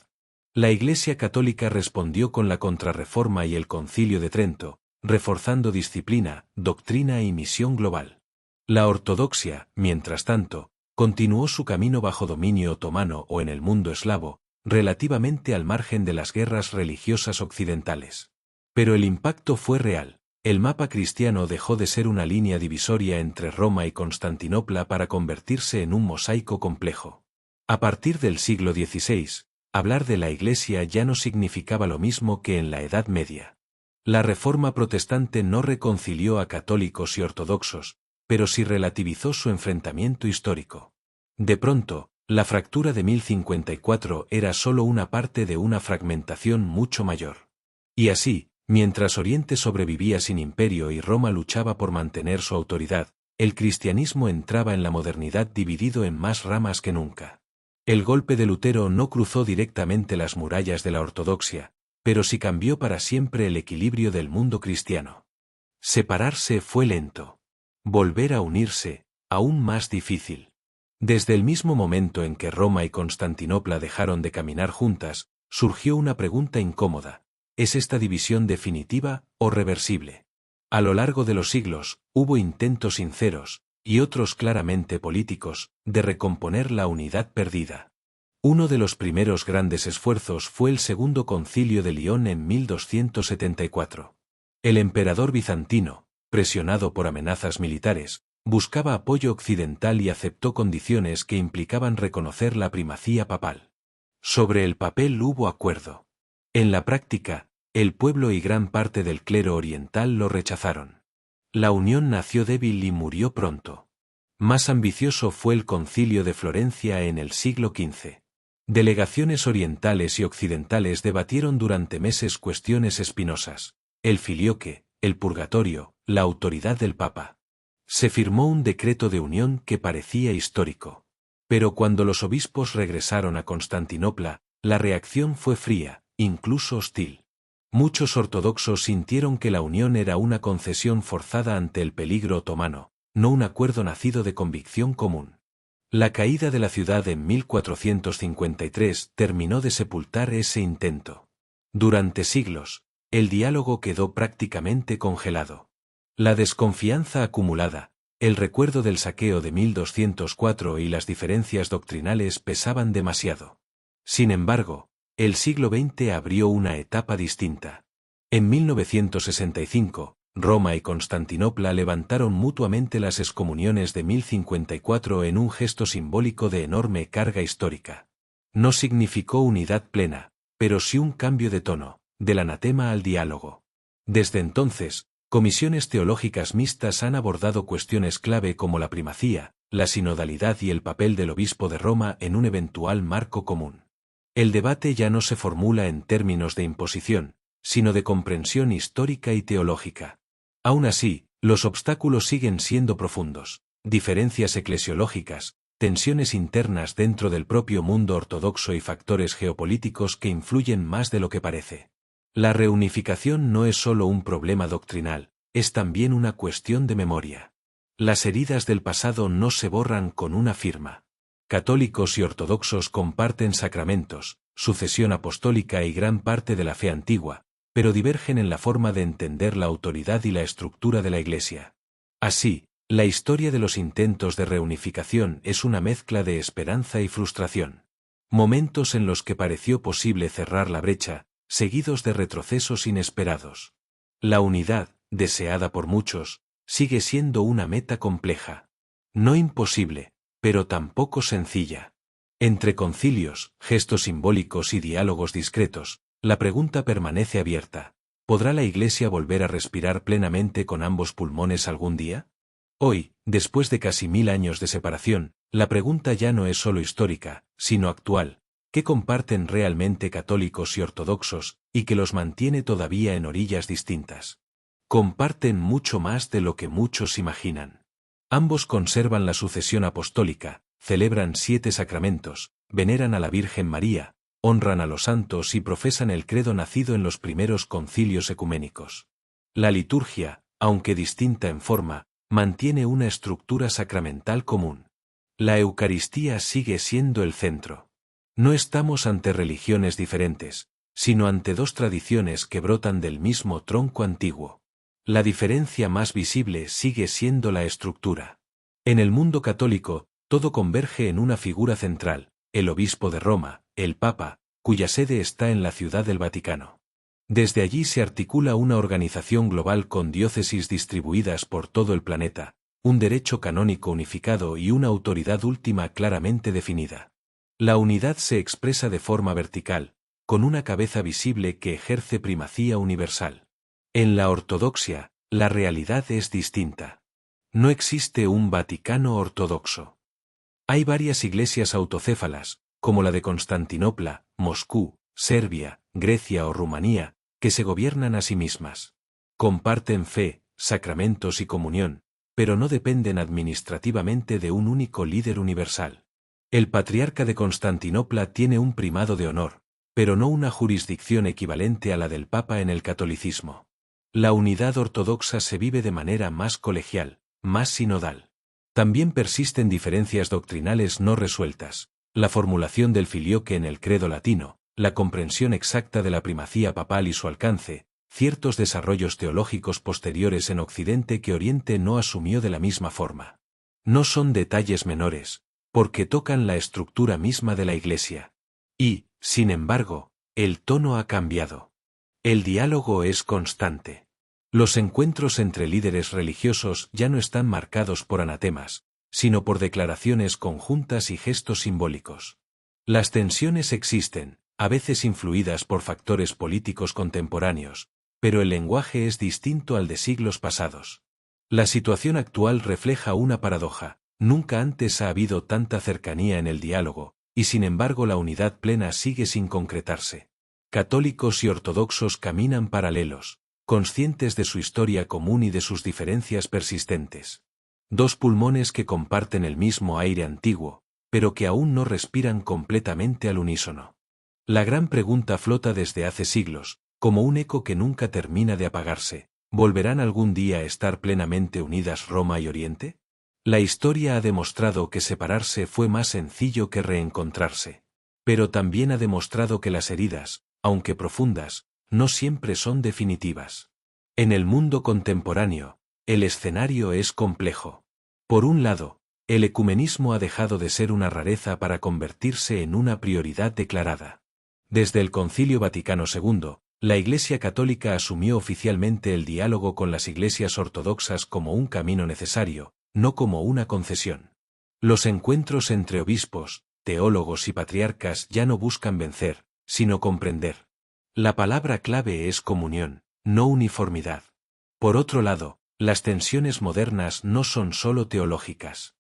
Speaker 1: La Iglesia católica respondió con la Contrarreforma y el Concilio de Trento, reforzando disciplina, doctrina y misión global. La ortodoxia, mientras tanto, continuó su camino bajo dominio otomano o en el mundo eslavo, relativamente al margen de las guerras religiosas occidentales. Pero el impacto fue real. El mapa cristiano dejó de ser una línea divisoria entre Roma y Constantinopla para convertirse en un mosaico complejo. A partir del siglo XVI, hablar de la Iglesia ya no significaba lo mismo que en la Edad Media. La Reforma protestante no reconcilió a católicos y ortodoxos, pero sí relativizó su enfrentamiento histórico. De pronto, la fractura de 1054 era solo una parte de una fragmentación mucho mayor. Y así, mientras Oriente sobrevivía sin imperio y Roma luchaba por mantener su autoridad, el cristianismo entraba en la modernidad dividido en más ramas que nunca. El golpe de Lutero no cruzó directamente las murallas de la ortodoxia, pero sí cambió para siempre el equilibrio del mundo cristiano. Separarse fue lento. Volver a unirse, aún más difícil. Desde el mismo momento en que Roma y Constantinopla dejaron de caminar juntas, surgió una pregunta incómoda: ¿es esta división definitiva o reversible? A lo largo de los siglos, hubo intentos sinceros, y otros claramente políticos, de recomponer la unidad perdida. Uno de los primeros grandes esfuerzos fue el Segundo Concilio de León en 1274. El emperador bizantino, presionado por amenazas militares, buscaba apoyo occidental y aceptó condiciones que implicaban reconocer la primacía papal. Sobre el papel hubo acuerdo. En la práctica, el pueblo y gran parte del clero oriental lo rechazaron. La unión nació débil y murió pronto. Más ambicioso fue el Concilio de Florencia en el siglo XV. Delegaciones orientales y occidentales debatieron durante meses cuestiones espinosas: el filioque, el purgatorio, la autoridad del Papa. Se firmó un decreto de unión que parecía histórico. Pero cuando los obispos regresaron a Constantinopla, la reacción fue fría, incluso hostil. Muchos ortodoxos sintieron que la unión era una concesión forzada ante el peligro otomano, no un acuerdo nacido de convicción común. La caída de la ciudad en 1453 terminó de sepultar ese intento. Durante siglos, el diálogo quedó prácticamente congelado. La desconfianza acumulada, el recuerdo del saqueo de 1204 y las diferencias doctrinales pesaban demasiado. Sin embargo, el siglo XX abrió una etapa distinta. En 1965, Roma y Constantinopla levantaron mutuamente las excomuniones de 1054 en un gesto simbólico de enorme carga histórica. No significó unidad plena, pero sí un cambio de tono, del anatema al diálogo. Desde entonces, comisiones teológicas mixtas han abordado cuestiones clave como la primacía, la sinodalidad y el papel del obispo de Roma en un eventual marco común. El debate ya no se formula en términos de imposición, sino de comprensión histórica y teológica. Aún así, los obstáculos siguen siendo profundos: diferencias eclesiológicas, tensiones internas dentro del propio mundo ortodoxo y factores geopolíticos que influyen más de lo que parece. La reunificación no es solo un problema doctrinal, es también una cuestión de memoria. Las heridas del pasado no se borran con una firma. Católicos y ortodoxos comparten sacramentos, sucesión apostólica y gran parte de la fe antigua, pero divergen en la forma de entender la autoridad y la estructura de la Iglesia. Así, la historia de los intentos de reunificación es una mezcla de esperanza y frustración. Momentos en los que pareció posible cerrar la brecha, seguidos de retrocesos inesperados. La unidad, deseada por muchos, sigue siendo una meta compleja. No imposible, pero tampoco sencilla. Entre concilios, gestos simbólicos y diálogos discretos, la pregunta permanece abierta: ¿podrá la Iglesia volver a respirar plenamente con ambos pulmones algún día? Hoy, después de casi 1000 años de separación, la pregunta ya no es solo histórica, sino actual: ¿qué comparten realmente católicos y ortodoxos, y que los mantiene todavía en orillas distintas? Comparten mucho más de lo que muchos imaginan. Ambos conservan la sucesión apostólica, celebran 7 sacramentos, veneran a la Virgen María, honran a los santos y profesan el credo nacido en los primeros concilios ecuménicos. La liturgia, aunque distinta en forma, mantiene una estructura sacramental común. La Eucaristía sigue siendo el centro. No estamos ante religiones diferentes, sino ante dos tradiciones que brotan del mismo tronco antiguo. La diferencia más visible sigue siendo la estructura. En el mundo católico, todo converge en una figura central, el obispo de Roma, el Papa, cuya sede está en la Ciudad del Vaticano. Desde allí se articula una organización global con diócesis distribuidas por todo el planeta, un derecho canónico unificado y una autoridad última claramente definida. La unidad se expresa de forma vertical, con una cabeza visible que ejerce primacía universal. En la ortodoxia, la realidad es distinta. No existe un Vaticano ortodoxo. Hay varias iglesias autocéfalas, como la de Constantinopla, Moscú, Serbia, Grecia o Rumanía, que se gobiernan a sí mismas. Comparten fe, sacramentos y comunión, pero no dependen administrativamente de un único líder universal. El patriarca de Constantinopla tiene un primado de honor, pero no una jurisdicción equivalente a la del Papa en el catolicismo. La unidad ortodoxa se vive de manera más colegial, más sinodal. También persisten diferencias doctrinales no resueltas, la formulación del filioque en el credo latino, la comprensión exacta de la primacía papal y su alcance, ciertos desarrollos teológicos posteriores en Occidente que Oriente no asumió de la misma forma. No son detalles menores, porque tocan la estructura misma de la Iglesia. Y, sin embargo, el tono ha cambiado. El diálogo es constante. Los encuentros entre líderes religiosos ya no están marcados por anatemas, sino por declaraciones conjuntas y gestos simbólicos. Las tensiones existen, a veces influidas por factores políticos contemporáneos, pero el lenguaje es distinto al de siglos pasados. La situación actual refleja una paradoja: nunca antes ha habido tanta cercanía en el diálogo, y sin embargo la unidad plena sigue sin concretarse. Católicos y ortodoxos caminan paralelos, conscientes de su historia común y de sus diferencias persistentes. Dos pulmones que comparten el mismo aire antiguo, pero que aún no respiran completamente al unísono. La gran pregunta flota desde hace siglos, como un eco que nunca termina de apagarse: ¿volverán algún día a estar plenamente unidas Roma y Oriente? La historia ha demostrado que separarse fue más sencillo que reencontrarse. Pero también ha demostrado que las heridas, aunque profundas, no siempre son definitivas. En el mundo contemporáneo, el escenario es complejo. Por un lado, el ecumenismo ha dejado de ser una rareza para convertirse en una prioridad declarada. Desde el Concilio Vaticano II, la Iglesia Católica asumió oficialmente el diálogo con las iglesias ortodoxas como un camino necesario, no como una concesión. Los encuentros entre obispos, teólogos y patriarcas ya no buscan vencer, sino comprender. La palabra clave es comunión, no uniformidad. Por otro lado, las tensiones modernas no son solo teológicas.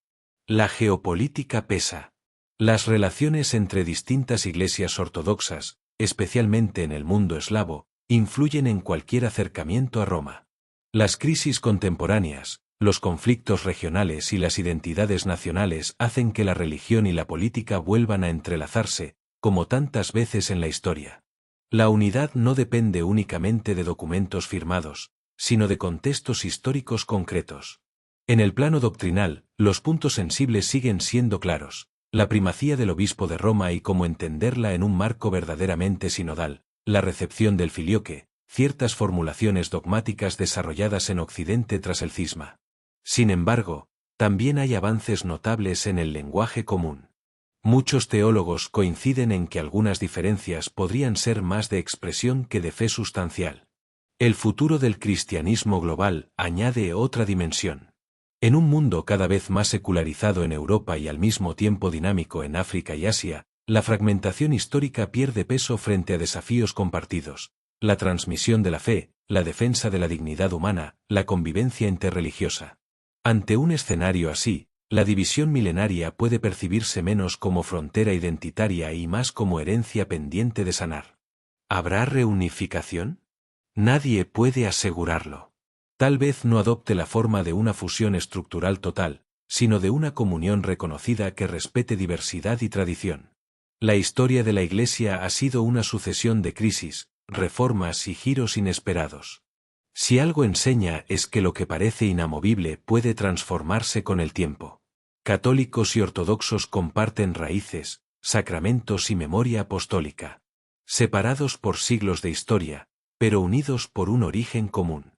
Speaker 1: La geopolítica pesa. Las relaciones entre distintas iglesias ortodoxas, especialmente en el mundo eslavo, influyen en cualquier acercamiento a Roma. Las crisis contemporáneas, los conflictos regionales y las identidades nacionales hacen que la religión y la política vuelvan a entrelazarse, como tantas veces en la historia. La unidad no depende únicamente de documentos firmados, sino de contextos históricos concretos. En el plano doctrinal, los puntos sensibles siguen siendo claros: la primacía del obispo de Roma y cómo entenderla en un marco verdaderamente sinodal, la recepción del filioque, ciertas formulaciones dogmáticas desarrolladas en Occidente tras el cisma. Sin embargo, también hay avances notables en el lenguaje común. Muchos teólogos coinciden en que algunas diferencias podrían ser más de expresión que de fe sustancial. El futuro del cristianismo global añade otra dimensión. En un mundo cada vez más secularizado en Europa y al mismo tiempo dinámico en África y Asia, la fragmentación histórica pierde peso frente a desafíos compartidos: la transmisión de la fe, la defensa de la dignidad humana, la convivencia interreligiosa. Ante un escenario así, la división milenaria puede percibirse menos como frontera identitaria y más como herencia pendiente de sanar. ¿Habrá reunificación? Nadie puede asegurarlo. Tal vez no adopte la forma de una fusión estructural total, sino de una comunión reconocida que respete diversidad y tradición. La historia de la Iglesia ha sido una sucesión de crisis, reformas y giros inesperados. Si algo enseña es que lo que parece inamovible puede transformarse con el tiempo. Católicos y ortodoxos comparten raíces, sacramentos y memoria apostólica. Separados por siglos de historia, pero unidos por un origen común.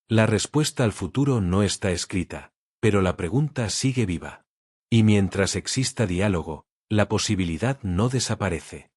Speaker 1: La respuesta al futuro no está escrita, pero la pregunta sigue viva. Y mientras exista diálogo, la posibilidad no desaparece.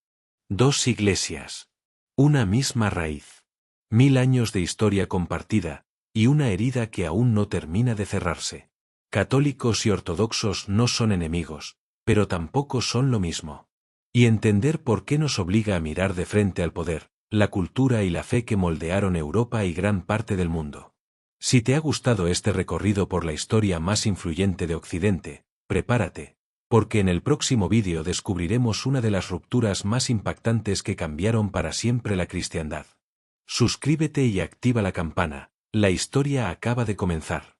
Speaker 1: Dos iglesias. Una misma raíz. 1000 años de historia compartida, y una herida que aún no termina de cerrarse. Católicos y ortodoxos no son enemigos, pero tampoco son lo mismo. Y entender por qué nos obliga a mirar de frente al poder, la cultura y la fe que moldearon Europa y gran parte del mundo. Si te ha gustado este recorrido por la historia más influyente de Occidente, prepárate, porque en el próximo vídeo descubriremos una de las rupturas más impactantes que cambiaron para siempre la cristiandad. Suscríbete y activa la campana, la historia acaba de comenzar.